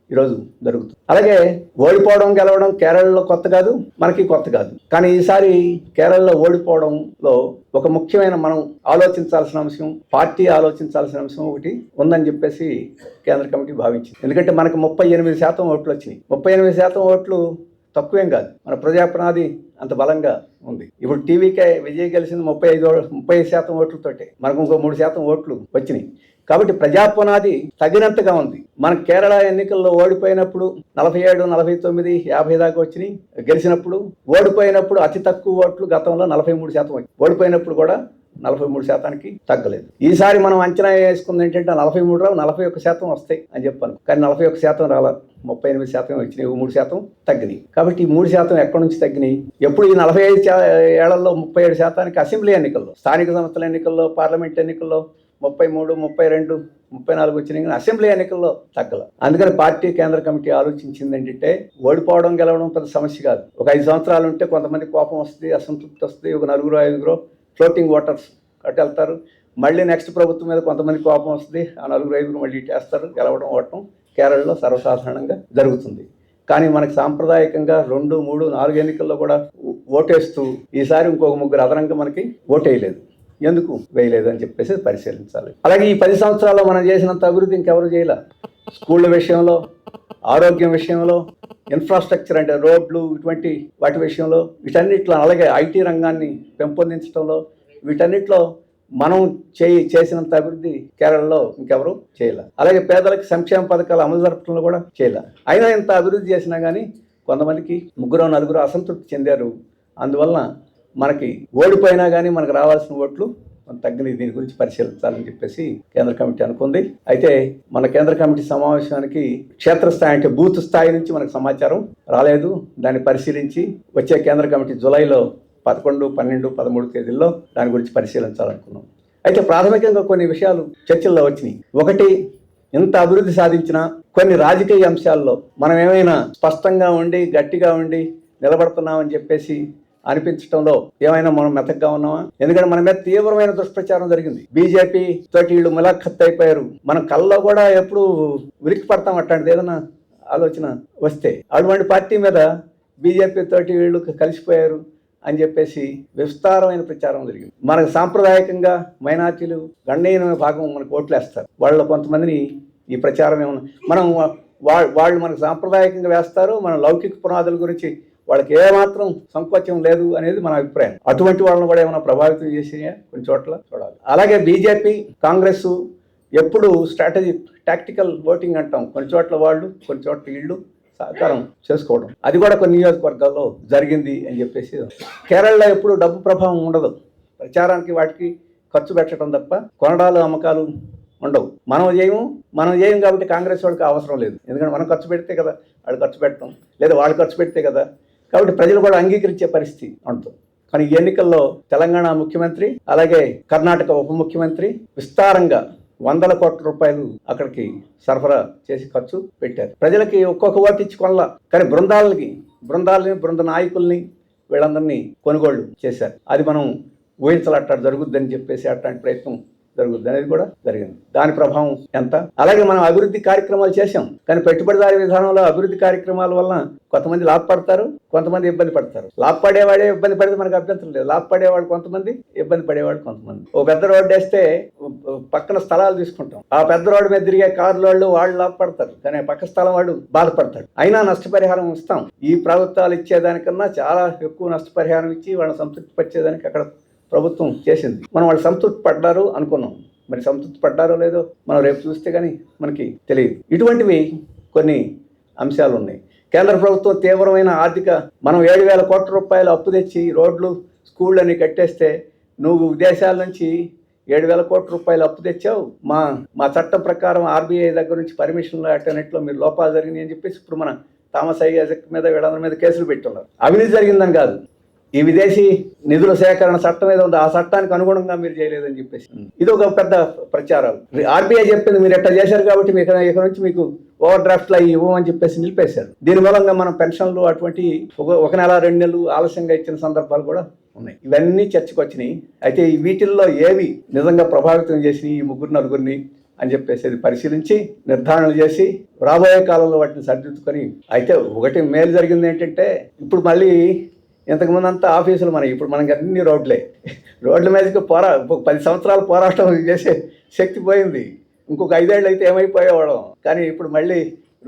ఈరోజు జరుగుతుంది. అలాగే ఓడిపోవడం, గెలవడం కేరళలో కొత్త కాదు, మనకి కొత్త కాదు. కానీ ఈసారి కేరళలో ఓడిపోవడంలో ఒక ముఖ్యమైన మనం ఆలోచించాల్సిన అంశం, పార్టీ ఆలోచించాల్సిన అంశం ఒకటి ఉందని చెప్పేసి కేంద్ర కమిటీ భావించింది. ఎందుకంటే మనకు 38% ఓట్లు వచ్చినాయి. 38% ఓట్లు తక్కువేం కాదు. మన ప్రజాప్రనాది అంత బలంగా ఉంది. ఇప్పుడు టీవీకే విజయ్ గెలిచింది 30% ఓట్లతోటే. మనకు ఇంకో 3% ఓట్లు వచ్చినాయి. కాబట్టి ప్రజాపునాది తగినంతగా ఉంది. మన కేరళ ఎన్నికల్లో ఓడిపోయినప్పుడు 47, 49, 50 దాకా వచ్చినాయి. గెలిచినప్పుడు, ఓడిపోయినప్పుడు అతి తక్కువ ఓట్లు గతంలో 43% వచ్చాయి. ఓడిపోయినప్పుడు కూడా 43%కి తగ్గలేదు. ఈసారి మనం అంచనా వేసుకుంది ఏంటంటే 43 రావు, 41% వస్తాయి అని చెప్పాను. కానీ 41% రాలేదు, 38% వచ్చినాయి, 3% తగ్గినాయి. కాబట్టి ఈ 3% ఎక్కడి నుంచి తగ్గినాయి? ఎప్పుడు ఈ 45 ఏళ్లలో 37%కి అసెంబ్లీ ఎన్నికల్లో, స్థానిక సంస్థల ఎన్నికల్లో, పార్లమెంట్ ఎన్నికల్లో 33, 32, 34 వచ్చినాయి. కానీ అసెంబ్లీ ఎన్నికల్లో తగ్గల. అందుకని పార్టీ కేంద్ర కమిటీ ఆలోచించింది ఏంటంటే ఓడిపోవడం, గెలవడం పెద్ద సమస్య కాదు. ఒక 5 సంవత్సరాలు ఉంటే కొంతమంది కోపం వస్తుంది, అసంతృప్తి వస్తుంది. ఒక 4-5 ఫ్లోటింగ్ ఓటర్స్ అటు వెళ్తారు. మళ్ళీ నెక్స్ట్ ప్రభుత్వం మీద కొంతమంది కోపం వస్తుంది. ఆ 4-5 మళ్ళీ చేస్తారు. గెలవడం, ఓటం కేరళలో సర్వసాధారణంగా జరుగుతుంది. కానీ మనకి సాంప్రదాయకంగా 2, 3, 4 ఎన్నికల్లో కూడా ఓటేస్తూ ఈసారి ఇంకొక 3 అదనంగా మనకి ఓటేయలేదు. ఎందుకు వేయలేదు అని చెప్పేసి పరిశీలించాలి. అలాగే ఈ 10 సంవత్సరాల్లో మనం చేసినంత అభివృద్ధి ఇంకెవరు చేయలే. స్కూళ్ళ విషయంలో, ఆరోగ్యం విషయంలో, ఇన్ఫ్రాస్ట్రక్చర్ అంటే రోడ్లు, ఇటువంటి వాటి విషయంలో, వీటన్నిటిలో, అలాగే ఐటీ రంగాన్ని పెంపొందించడంలో, వీటన్నిటిలో మనం చేసినంత అభివృద్ధి కేరళలో ఇంకెవరు చేయలే. అలాగే పేదలకు సంక్షేమ పథకాలు అమలు జరపడంలో కూడా చేయలే. అయినా ఇంత అభివృద్ధి చేసినా కానీ కొంతమందికి 3-4 అసంతృప్తి చెందారు. అందువలన మనకి ఓడిపోయినా కానీ మనకు రావాల్సిన ఓట్లు తగ్గినాయి. దీని గురించి పరిశీలించాలని చెప్పేసి కేంద్ర కమిటీ అనుకుంది. అయితే మన కేంద్ర కమిటీ సమావేశానికి క్షేత్రస్థాయి అంటే బూత్ స్థాయి నుంచి మనకు సమాచారం రాలేదు. దాన్ని పరిశీలించి వచ్చే కేంద్ర కమిటీ జూలైలో 11, 12, 13 తేదీల్లో దాని గురించి పరిశీలించాలనుకున్నాం. అయితే ప్రాథమికంగా కొన్ని విషయాలు చర్చల్లో వచ్చినాయి. ఒకటి, ఇంత అభివృద్ధి సాధించిన కొన్ని రాజకీయ అంశాల్లో మనం ఏమైనా స్పష్టంగా ఉండి గట్టిగా ఉండి నిలబడుతున్నామని చెప్పేసి అనిపించడంలో ఏమైనా మనం మెతగ్గా ఉన్నామా? ఎందుకంటే మన మీద తీవ్రమైన దుష్ప్రచారం జరిగింది. బీజేపీ తోటి వీళ్ళు ములాఖత్ అయిపోయారు. మనం కల్లో కూడా ఎప్పుడు ఉలిక్కి పడతాం అట్లాంటిది ఏదైనా ఆలోచన వస్తే. అటువంటి పార్టీ మీద బీజేపీ తోటి వీళ్ళు కలిసిపోయారు అని చెప్పేసి విస్తారమైన ప్రచారం జరిగింది. మనకు సాంప్రదాయకంగా మైనార్టీలు గణనీయమైన భాగం మనకు ఓట్లేస్తారు. వాళ్ళలో కొంతమందిని ఈ ప్రచారం ఏమన్నా వాళ్ళు మనకు సాంప్రదాయకంగా వేస్తారు. మన లౌకిక పునాదుల గురించి వాళ్ళకి ఏమాత్రం సంకోచం లేదు అనేది మన అభిప్రాయం. అటువంటి వాళ్ళని కూడా ఏమైనా ప్రభావితం చేసినా కొన్ని చోట్ల చూడాలి. అలాగే బీజేపీ, కాంగ్రెస్ ఎప్పుడు టాక్టికల్ ఓటింగ్ అంటాం. కొన్ని చోట్ల వాళ్ళు, కొన్ని చోట్ల వీళ్ళు సహకారం చేసుకోవడం, అది కూడా కొన్ని నియోజకవర్గాల్లో జరిగింది అని చెప్పేసి. కేరళలో ఎప్పుడు డబ్బు ప్రభావం ఉండదు. ప్రచారానికి వాటికి ఖర్చు పెట్టడం తప్ప కొనడాలు అమ్మకాలు ఉండవు. మనం చేయం కాబట్టి కాంగ్రెస్ వాళ్ళకి అవసరం లేదు. ఎందుకంటే మనం ఖర్చు పెడితే కదా వాళ్ళు ఖర్చు పెట్టడం, లేదా వాళ్ళు ఖర్చు పెడితే కదా. కాబట్టి ప్రజలు కూడా అంగీకరించే పరిస్థితి ఉంటుంది. కానీ ఈ ఎన్నికల్లో తెలంగాణ ముఖ్యమంత్రి, అలాగే కర్ణాటక ఉప ముఖ్యమంత్రి విస్తారంగా వందల కోట్ల రూపాయలు అక్కడికి సరఫరా చేసి ఖర్చు పెట్టారు. ప్రజలకి ఒక్కొక్క ఓటు ఇచ్చి కొనలా, కానీ బృంద నాయకుల్ని వీళ్ళందరినీ కొనుగోళ్లు చేశారు. అది మనం ఊహించాలి జరుగుద్దని చెప్పేసి అట్లాంటి ప్రయత్నం జరుగుద్ది అనేది కూడా జరిగింది. దాని ప్రభావం ఎంత? అలాగే మనం అభివృద్ధి కార్యక్రమాలు చేశాం, కానీ పెట్టుబడిదారీ విధానంలో అభివృద్ధి కార్యక్రమాల వలన కొంతమంది లాభపడతారు, కొంతమంది ఇబ్బంది పడతారు. లాభపడేవాడే ఇబ్బంది పడితే మనకు అభ్యంతరం లేదు. లాభపడేవాడు కొంతమంది, ఇబ్బంది పడేవాడు కొంతమంది. ఓ పెద్ద రోడ్డు వేస్తే పక్కన స్థలాలు తీసుకుంటాం. ఆ పెద్ద రోడ్డు మీద తిరిగే కార్లు వాళ్ళు లాభపడతారు, కానీ పక్క స్థలం వాడు బాధపడతాడు. అయినా నష్టపరిహారం ఇస్తాం. ఈ ప్రభుత్వాలు ఇచ్చేదానికన్నా చాలా ఎక్కువ నష్టపరిహారం ఇచ్చి వాళ్ళని సంతృప్తి పరిచేదానికి అక్కడ ప్రభుత్వం చేసింది. మనం వాళ్ళు సంతృప్తి పడ్డారు అనుకున్నాం. మరి సంతృప్తి పడ్డారో లేదో మనం రేపు చూస్తే కానీ మనకి తెలియదు. ఇటువంటివి కొన్ని అంశాలు ఉన్నాయి. కేంద్ర ప్రభుత్వం తీవ్రమైన మనం 7,000 కోట్ల రూపాయలు అప్పు తెచ్చి రోడ్లు, స్కూళ్ళు అని కట్టేస్తే నువ్వు విదేశాల నుంచి 7,000 కోట్ల రూపాయలు అప్పు తెచ్చావు, మా చట్టం ప్రకారం ఆర్బీఐ దగ్గర నుంచి పర్మిషన్లు అటన్నిటిలో మీరు లోపాలు జరిగినాయి అని చెప్పేసి ఇప్పుడు మన థామస్ ఐజాక్ మీద వీళ్ళందరి మీద కేసులు పెట్టున్నారు. అవినీతి జరిగిందని కాదు, ఈ విదేశీ నిధుల సేకరణ చట్టం ఏదో ఉందో ఆ చట్టానికి అనుగుణంగా మీరు చేయలేదని చెప్పేసి ఇది ఒక పెద్ద ప్రచారాలు. ఆర్బీఐ చెప్పింది మీరు ఎట్లా చేశారు కాబట్టి ఇక్కడ నుంచి మీకు ఓవర్ డ్రాఫ్ట్లు అవి ఇవ్వమని చెప్పేసి నిలిపేశారు. దీని మూలంగా మనం పెన్షన్లు అటువంటి 1 నెల 2 నెలలు ఆలస్యంగా ఇచ్చిన సందర్భాలు కూడా ఉన్నాయి. ఇవన్నీ చర్చకు వచ్చినాయి. అయితే వీటిల్లో ఏవి నిజంగా ప్రభావితం చేసినాయి ఈ 3-4 అని చెప్పేసి పరిశీలించి నిర్ధారణలు చేసి రాబోయే కాలంలో వాటిని సరిదిద్దుకొని. అయితే ఒకటి మేలు జరిగింది ఏంటంటే, ఇప్పుడు మళ్ళీ ఇంతకుముందు అంతా ఆఫీసులు ఇప్పుడు మనకి అన్ని రోడ్ల మీదకి 10 సంవత్సరాలు పోరాటం చేసే శక్తి పోయింది. ఇంకొక 5 ఏళ్ళు అయితే ఏమైపోయేవాళ్ళం. కానీ ఇప్పుడు మళ్ళీ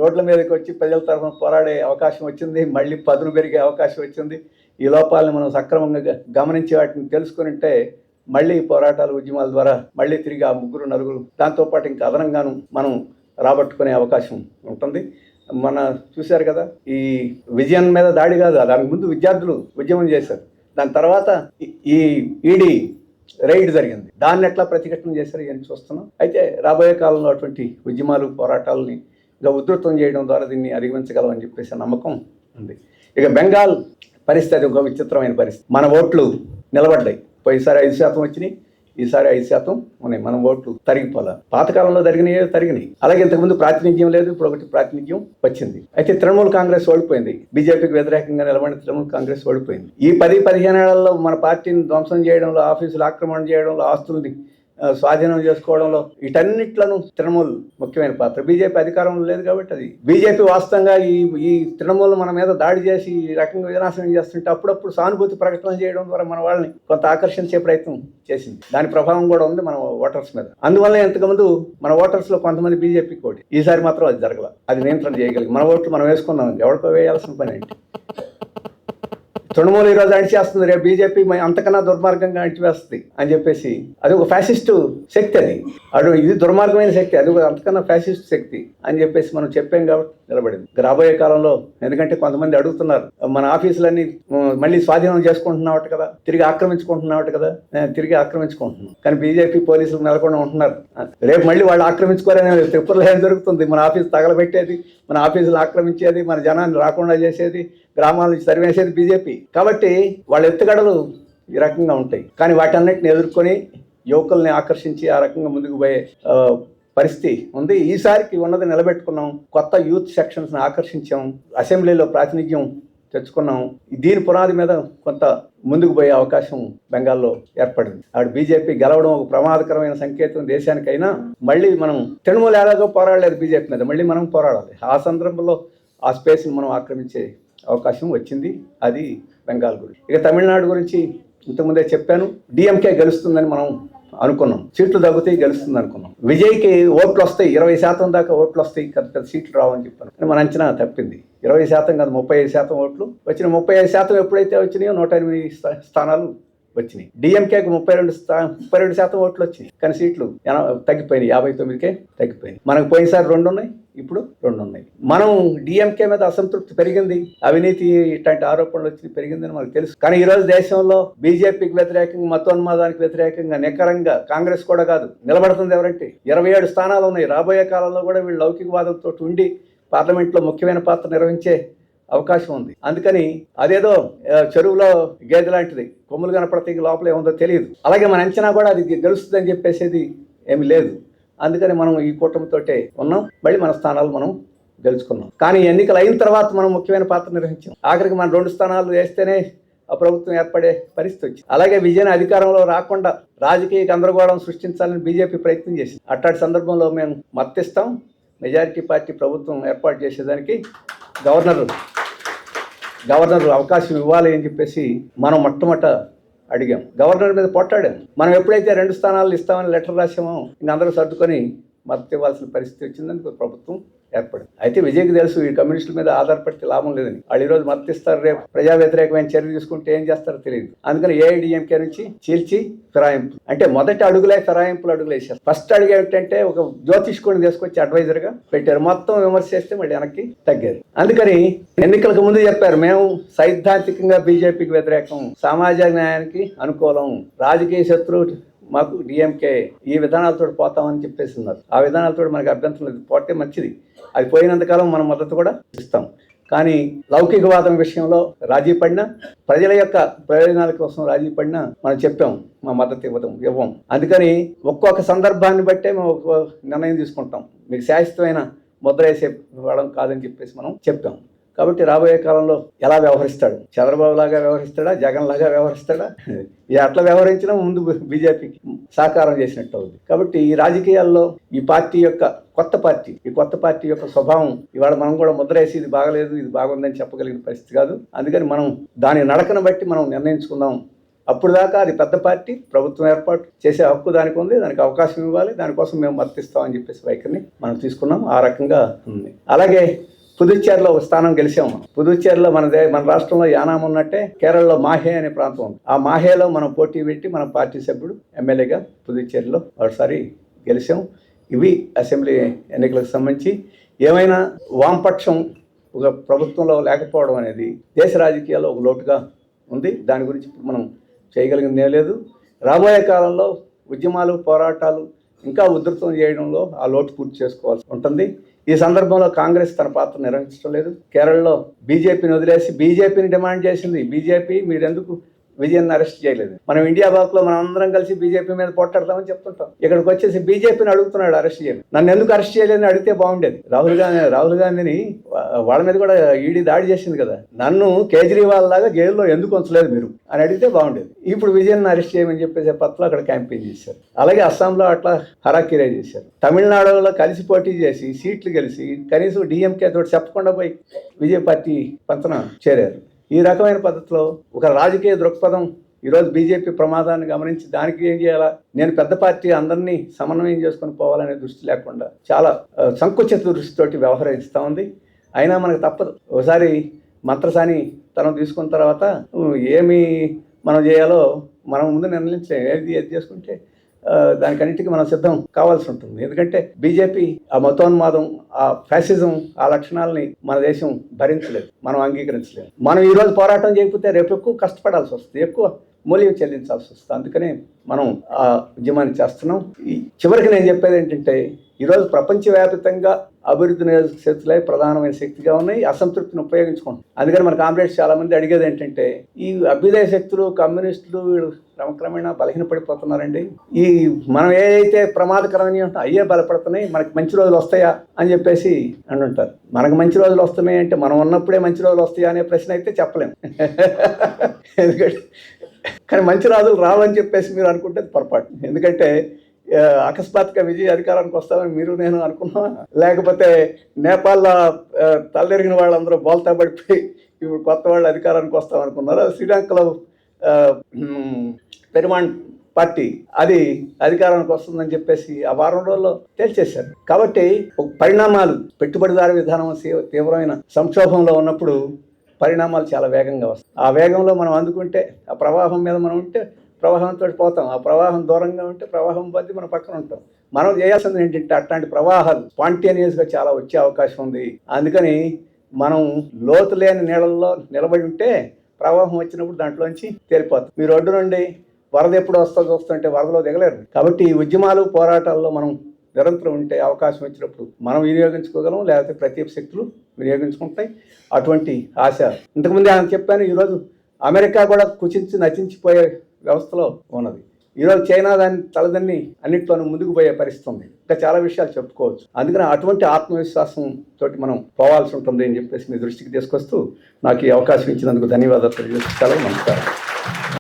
రోడ్ల మీదకి వచ్చి ప్రజల తరఫున పోరాడే అవకాశం వచ్చింది. మళ్ళీ పదును పెరిగే అవకాశం వచ్చింది. ఈ లోపాలను మనం సక్రమంగా గమనించి వాటిని తెలుసుకుని ఉంటే మళ్ళీ పోరాటాలు, ఉద్యమాల ద్వారా మళ్ళీ తిరిగి ఆ 3-4 దాంతోపాటు ఇంకా అదనంగాను మనం రాబట్టుకునే అవకాశం ఉంటుంది. చూశారు కదా, ఈ విజయం మీద దాడి కాదు, దానికి ముందు విద్యార్థులు ఉద్యమం చేశారు. దాని తర్వాత ఈ ఈడీ రైడ్ జరిగింది. దాన్ని ఎట్లా ప్రతిఘటన చేశారు ఇవన్నీ చూస్తున్నాం. అయితే రాబోయే కాలంలో అటువంటి ఉద్యమాలు, పోరాటాలని ఇంకా ఉధృతం చేయడం ద్వారా దీన్ని అధిగమించగలమని చెప్పేసి నమ్మకం ఉంది. ఇక బెంగాల్ పరిస్థితి ఒక విచిత్రమైన పరిస్థితి. మన ఓట్లు నిలబడ్డాయి. పోయినసారి 5% వచ్చినాయి, ఈసారి 5% ఉన్నాయి. మనం ఓట్లు తరిగిపోలే. పాతకాలంలో తరిగినాయి. అలాగే ఇంతకుముందు ప్రాతినిధ్యం లేదు, ఇప్పుడు ఒకటి ప్రాతినిధ్యం వచ్చింది. అయితే తృణమూల్ కాంగ్రెస్ ఓడిపోయింది. బీజేపీకి వ్యతిరేకంగా నిలబడిన తృణమూల్ కాంగ్రెస్ ఓడిపోయింది. ఈ 10-15 ఏళ్లలో మన పార్టీని ధ్వంసం చేయడంలో, ఆఫీసులు ఆక్రమణ చేయడంలో, ఆస్తుల్ని స్వాధీనం చేసుకోవడంలో వీటన్నిట్లను తృణమూల్ ముఖ్యమైన పాత్ర. బీజేపీ అధికారంలో లేదు కాబట్టి అది బీజేపీ వాస్తవంగా ఈ తృణమూల్ మన మీద దాడి చేసి ఈ రకంగా వినాశనం చేస్తుంటే అప్పుడప్పుడు సానుభూతి ప్రకటనలు చేయడం ద్వారా మన వాళ్ళని కొంత ఆకర్షించే ప్రయత్నం చేసింది. దాని ప్రభావం కూడా ఉంది మన ఓటర్స్ మీద. అందువల్ల ఇంతకుముందు మన ఓటర్స్ లో కొంతమంది బీజేపీకి ఓటు, ఈసారి మాత్రం అది జరగల. అది నియంత్రణ చేయగలిగి మన ఓట్లు మనం వేసుకున్నాం, ఎవరికో వేయాల్సిన పని ఏంటి. తృణమూలు ఈరోజు అణిచేస్తుంది, రేపు బీజేపీ అంతకన్నా దుర్మార్గంగా అణిచివేస్తుంది అని చెప్పేసి అది ఒక ఫ్యాసిస్టు శక్తి. ఇది దుర్మార్గమైన శక్తి, అది అంతకన్నా ఫ్యాసిస్ట్ శక్తి అని చెప్పేసి మనం చెప్పాం కాబట్టి నిలబడింది. రాబోయే కాలంలో ఎందుకంటే కొంతమంది అడుగుతున్నారు, మన ఆఫీసులన్నీ మళ్ళీ స్వాధీనం చేసుకుంటున్నావట కదా, తిరిగి ఆక్రమించుకుంటున్నావట కదా. తిరిగి ఆక్రమించుకుంటున్నాం, కానీ బీజేపీ పోలీసులు నెలకొండ ఉంటున్నారు. రేపు మళ్ళీ వాళ్ళు ఆక్రమించుకోరనే త్రిపురలో ఏం జరుగుతుంది? మన ఆఫీసు తగలబెట్టేది, మన ఆఫీసులు ఆక్రమించేది, మన జనాన్ని రాకుండా చేసేది, గ్రామాల నుంచి తరివేసేది బీజేపీ. కాబట్టి వాళ్ళ ఎత్తుగడలు ఈ రకంగా ఉంటాయి. కానీ వాటన్నిటిని ఎదుర్కొని యువకుల్ని ఆకర్షించి ఆ రకంగా ముందుకు పోయే పరిస్థితి ఉంది. ఈసారికి ఉన్నది నిలబెట్టుకున్నాం, కొత్త యూత్ సెక్షన్స్ని ఆకర్షించాం, అసెంబ్లీలో ప్రాతినిధ్యం తెచ్చుకున్నాం. దీని పునాది మీద కొంత ముందుకు పోయే అవకాశం బెంగాల్లో ఏర్పడింది. ఆడు బీజేపీ గెలవడం ఒక ప్రమాదకరమైన సంకేతం దేశానికైనా. మళ్ళీ మనం తృణమూల ఎలాగో పోరాడలేదు బీజేపీ మీద, మళ్ళీ మనం పోరాడాలి. ఆ సందర్భంలో ఆ స్పేస్ని మనం ఆక్రమించే అవకాశం వచ్చింది. అది బెంగాల్ గురించి. ఇక తమిళనాడు గురించి ఇంతకుముందే చెప్పాను. డిఎంకే గెలుస్తుందని మనం అనుకున్నాం, సీట్లు తగ్గుతాయి, గెలుస్తుంది అనుకున్నాం. విజయ్కి ఓట్లు వస్తాయి, 20% దాకా ఓట్లు వస్తాయి, పెద్ద సీట్లు రావని చెప్పాను. మన అంచనా తప్పింది. 20% కాదు, 35% ఓట్లు వచ్చిన. 35% ఎప్పుడైతే వచ్చినాయో 108 స్థానాలు వచ్చినాయి. డిఎంకేకి 32% ఓట్లు వచ్చినాయి, కానీ సీట్లు తగ్గిపోయినాయి, 59కే తగ్గిపోయినాయి. మనకు పోయినసారి 2 ఉన్నాయి, ఇప్పుడు 2 ఉన్నాయి. మనం డిఎంకే మీద అసంతృప్తి పెరిగింది, అవినీతి ఇట్లాంటి ఆరోపణలు వచ్చి పెరిగిందని మనకు తెలుసు. కానీ ఈరోజు దేశంలో బీజేపీకి వ్యతిరేకంగా, మతోన్మాదానికి వ్యతిరేకంగా నికరంగా కాంగ్రెస్ కూడా కాదు నిలబడుతుంది. ఎవరంటే 27 స్థానాలు ఉన్నాయి. రాబోయే కాలంలో కూడా వీళ్ళు లౌకికవాదంతో ఉండి పార్లమెంట్లో ముఖ్యమైన పాత్ర నిర్వహించే అవకాశం ఉంది. అందుకని అదేదో చెరువులో గేదె లాంటిది, కొమ్ములు కనపడతాయి, లోపల ఏముందో తెలియదు. అలాగే మన అంచనా కూడా అది గెలుస్తుందని చెప్పేసేది ఏమి లేదు. అందుకని మనం ఈ కూటమితోటే ఉన్నాం. మళ్ళీ మన స్థానాలు మనం గెలుచుకున్నాం. కానీ ఎన్నికలు అయిన తర్వాత మనం ముఖ్యమైన పాత్ర నిర్వహించాం. ఆఖరికి మనం 2 స్థానాలు వేస్తేనే ఆ ప్రభుత్వం ఏర్పడే పరిస్థితి వచ్చింది. అలాగే విజయన్ అధికారంలో రాకుండా రాజకీయ గందరగోళం సృష్టించాలని బీజేపీ ప్రయత్నం చేసింది. అట్లాంటి సందర్భంలో మేము మద్దతిస్తాం. మెజారిటీ పార్టీ ప్రభుత్వం ఏర్పాటు చేసేదానికి గవర్నర్ అవకాశం ఇవ్వాలి అని చెప్పేసి మనం మొట్టమొదట అడిగాం. గవర్నర్ మీద పోట్లాడాం. మనం ఎప్పుడైతే 2 స్థానాలు ఇస్తామని లెటర్ రాసామో ఇంక అందరూ సర్దుకొని మద్దతు ఇవ్వాల్సిన పరిస్థితి వచ్చిందని ప్రభుత్వం ఏర్పడింది. అయితే విజయ్కి తెలుసు ఈ కమ్యూనిస్టుల మీద ఆధారపడితే లాభం లేదని. వాళ్ళు ఈరోజు మద్దతు ఇస్తారు, రేపు ప్రజా వ్యతిరేకమైన చర్య తీసుకుంటే ఏం చేస్తారో తెలియదు. అందుకని ఏఐడిఎంకే నుంచి చీల్చి ఫిరాయింపు, అంటే మొదటి అడుగులే ఫిరాయింపులు అడుగులు వేశారు. ఫస్ట్ అడుగు ఏంటంటే ఒక జ్యోతిష్కుడిని తీసుకొచ్చి అడ్వైజర్గా పెట్టారు. మొత్తం విమర్శ చేస్తే మళ్ళీ వెనక్కి తగ్గారు. అందుకని ఎన్నికలకు ముందు చెప్పారు, మేము సైద్ధాంతికంగా బీజేపీకి వ్యతిరేకం, సామాజిక న్యాయానికి అనుకూలం, రాజకీయ శత్రువు మాకు డిఎంకే, ఈ విధానాలతో పోతామని చెప్పేసి ఉన్నారు. ఆ విధానాలతో మనకు అభ్యంతరం లేదు, పోతే మంచిది. అది పోయినంతకాలం మనం మద్దతు కూడా ఇస్తాం. కానీ లౌకికవాదం విషయంలో రాజీ పడినా, ప్రజల యొక్క ప్రయోజనాల కోసం రాజీ పడినా మనం చెప్పాం మా మద్దతు ఇవ్వం. అందుకని ఒక్కొక్క సందర్భాన్ని బట్టే మేము ఒక నిర్ణయం తీసుకుంటాం. మీకు శాశ్వతమైన ముద్ర వేసే వాళ్ళం కాదని చెప్పేసి మనం చెప్పాం. కాబట్టి రాబోయే కాలంలో ఎలా వ్యవహరిస్తాడు, చంద్రబాబు లాగా వ్యవహరిస్తాడా, జగన్ లాగా వ్యవహరిస్తాడా, అట్లా వ్యవహరించినా ముందు బీజేపీకి సహకారం చేసినట్టు అవుతుంది. కాబట్టి ఈ రాజకీయాల్లో ఈ పార్టీ యొక్క కొత్త పార్టీ యొక్క స్వభావం ఇవాళ మనం కూడా ముద్ర వేసి ఇది బాగలేదు, ఇది బాగుందని చెప్పగలిగిన పరిస్థితి కాదు. అందుకని మనం దాని నడకను బట్టి మనం నిర్ణయించుకుందాం. అప్పుడు దాకా అది పెద్ద పార్టీ, ప్రభుత్వం ఏర్పాటు చేసే హక్కు దానికి ఉంది, దానికి అవకాశం ఇవ్వాలి, దానికోసం మేము మద్దతిస్తామని చెప్పేసి వైఖరిని మనం తీసుకున్నాం. ఆ రకంగా ఉంది. అలాగే పుదుచ్చేరిలో ఒక స్థానం గెలిచాము. పుదుచ్చేరిలో మన రాష్ట్రంలో యానాం ఉన్నట్టే కేరళలో మాహే అనే ప్రాంతం ఉంది. ఆ మాహేలో మనం పోటీ పెట్టి మన పార్టీ సభ్యుడు ఎమ్మెల్యేగా పుదుచ్చేరిలో ఒకసారి గెలిచాం. ఇవి అసెంబ్లీ ఎన్నికలకు సంబంధించి. ఏమైనా వామపక్షం ఒక ప్రభుత్వంలో లేకపోవడం అనేది దేశ రాజకీయాల్లో ఒక లోటుగా ఉంది. దాని గురించి మనం చేయగలిగిందే లేదు. రాబోయే కాలంలో ఉద్యమాలు, పోరాటాలు ఇంకా ఉధృతం చేయడంలో ఆ లోటు పూర్తి చేసుకోవాల్సి ఉంటుంది. ఈ సందర్భంలో కాంగ్రెస్ తన పాత్ర నిర్వహించడం లేదు. కేరళలో బీజేపీని వదిలేసి బీజేపీని డిమాండ్ చేసింది. బీజేపీ మీరెందుకు విజయన్ అరెస్ట్ చేయలేదు? మనం ఇండియా బాక్లో మనం అందరం కలిసి బీజేపీ మీద పోట్లాడతామని చెప్తుంటాం. ఇక్కడికి వచ్చేసి బీజేపీని అడుగుతున్నాడు అరెస్ట్ చేయాలి. నన్ను ఎందుకు అరెస్ట్ చేయలేదని అడిగితే బాగుండేది. రాహుల్ గాంధీని వాళ్ళ మీద కూడా ఈడీ దాడి చేసింది కదా, నన్ను కేజ్రీవాల్ లాగా జైల్లో ఎందుకు ఉంచలేదు మీరు అని అడిగితే బాగుండేది. ఇప్పుడు విజయన్ అరెస్ట్ చేయమని చెప్పేసి పట్ల అక్కడ క్యాంపెయిన్ చేశారు. అలాగే అస్సాంలో అట్లా హరాకిరే చేశారు. తమిళనాడులో కలిసి పోటీ చేసి సీట్లు గెలిచి కనీసం డిఎంకే తోటి చెప్పకుండా పోయి విజయ పార్టీ పంతన చేరారు. ఈ రకమైన పద్ధతిలో ఒక రాజకీయ దృక్పథం ఈరోజు బీజేపీ ప్రమాదాన్ని గమనించి దానికి ఏం చేయాలా, నేను పెద్ద పార్టీ అందరినీ సమన్వయం చేసుకొని పోవాలనే దృష్టి లేకుండా చాలా సంకుచిత దృష్టితోటి వ్యవహరిస్తూ ఉంది. అయినా మనకు తప్పదు. ఒకసారి మంత్రసాని తనం తీసుకున్న తర్వాత ఏమి మనం చేయాలో మనం ముందు నిర్ణయించలేం. ఏది చేసుకుంటే దానికన్నిటికీ మనం సిద్ధం కావాల్సి ఉంటుంది. ఎందుకంటే బీజేపీ ఆ మతోన్మాదం, ఆ ఫ్యాసిజం, ఆ లక్షణాలని మన దేశం భరించలేదు, మనం అంగీకరించలేదు. మనం ఈరోజు పోరాటం చేయకపోతే రేపు ఎక్కువ కష్టపడాల్సి వస్తుంది, ఎక్కువ మూల్యం చెల్లించాల్సి వస్తుంది. అందుకనే మనం ఆ ఉద్యమాన్ని చేస్తున్నాం. చివరికి నేను చెప్పేది ఏంటంటే, ఈరోజు ప్రపంచవ్యాప్తంగా అభివృద్ధి నిరోధక శక్తులే ప్రధానమైన శక్తిగా ఉన్నాయి. అసంతృప్తిని ఉపయోగించుకుంటాం. అందుకని మన కామ్రేడ్స్ చాలా మంది అడిగేది ఏంటంటే, ఈ అభ్యుదయ శక్తులు, కమ్యూనిస్టులు క్రమక్రమేణా బలహీనపడిపోతున్నారండి. ఈ మనం ఏదైతే ప్రమాదకరమని ఉంటాం అయ్యే బలపడుతున్నాయి, మనకి మంచి రోజులు వస్తాయా అని చెప్పేసి అంటుంటారు. మనకు మంచి రోజులు వస్తున్నాయి అంటే మనం ఉన్నప్పుడే మంచి రోజులు వస్తాయా అనే ప్రశ్న అయితే చెప్పలేం. ఎందుకంటే కానీ మంచి రోజులు రావని చెప్పేసి మీరు అనుకుంటే పొరపాటు. ఎందుకంటే అకస్మాత్తుగా విజయ అధికారానికి వస్తామని మీరు నేను అనుకున్నా, లేకపోతే నేపాల్లో తల్లెరిగిన వాళ్ళందరూ బోల్తా పడిపోయి ఇప్పుడు కొత్త వాళ్ళు అధికారానికి వస్తామనుకున్నారు. శ్రీలంకలో పెరుమాణ్ పార్టీ అది అధికారానికి వస్తుందని చెప్పేసి ఆ వారం రోజుల్లో తేల్చేశారు. కాబట్టి పరిణామాలు, పెట్టుబడిదారు విధానం తీవ్రమైన సంక్షోభంలో ఉన్నప్పుడు పరిణామాలు చాలా వేగంగా వస్తాయి. ఆ వేగంలో మనం అందుకుంటే, ఆ ప్రవాహం మీద మనం ఉంటే ప్రవాహంతో పోతాం. ఆ ప్రవాహం దూరంగా ఉంటే ప్రవాహం బద్ది మన పక్కన ఉంటాం. మనం చేయాల్సింది ఏంటంటే అట్లాంటి ప్రవాహాలు స్పాంటేనియస్గా చాలా వచ్చే అవకాశం ఉంది. అందుకని మనం లోతు లేని నీళ్ళల్లో నిలబడి ఉంటే ప్రవాహం వచ్చినప్పుడు దాంట్లోంచి తేలిపోతాం. మీరు ఒడ్డు నుండి వరద ఎప్పుడు వస్తుందో చూస్తుంటే వరదలో దిగలేరు. కాబట్టి ఈ ఉద్యమాలు, పోరాటాల్లో మనం నిరంతరం ఉంటే అవకాశం వచ్చినప్పుడు మనం వినియోగించుకోగలం, లేకపోతే ప్రతి శక్తులు వినియోగించుకుంటాయి. అటువంటి ఆశ ఇంతకుముందే ఆయన చెప్పాను. ఈరోజు అమెరికా కూడా కుచించి నచించిపోయే వ్యవస్థలో ఉన్నది. ఈరోజు చైనా దాన్ని తలదన్ని అన్నింటిలోనూ ముందుకు పోయే పరిస్థితి ఉంది. ఇంకా చాలా విషయాలు చెప్పుకోవచ్చు. అందుకని అటువంటి ఆత్మవిశ్వాసం తోటి మనం పోవాల్సి ఉంటుంది అని చెప్పేసి మీ దృష్టికి తీసుకొస్తూ నాకు ఈ అవకాశం ఇచ్చినందుకు ధన్యవాదాలు తెలియజేస్తాను. నమస్కారం.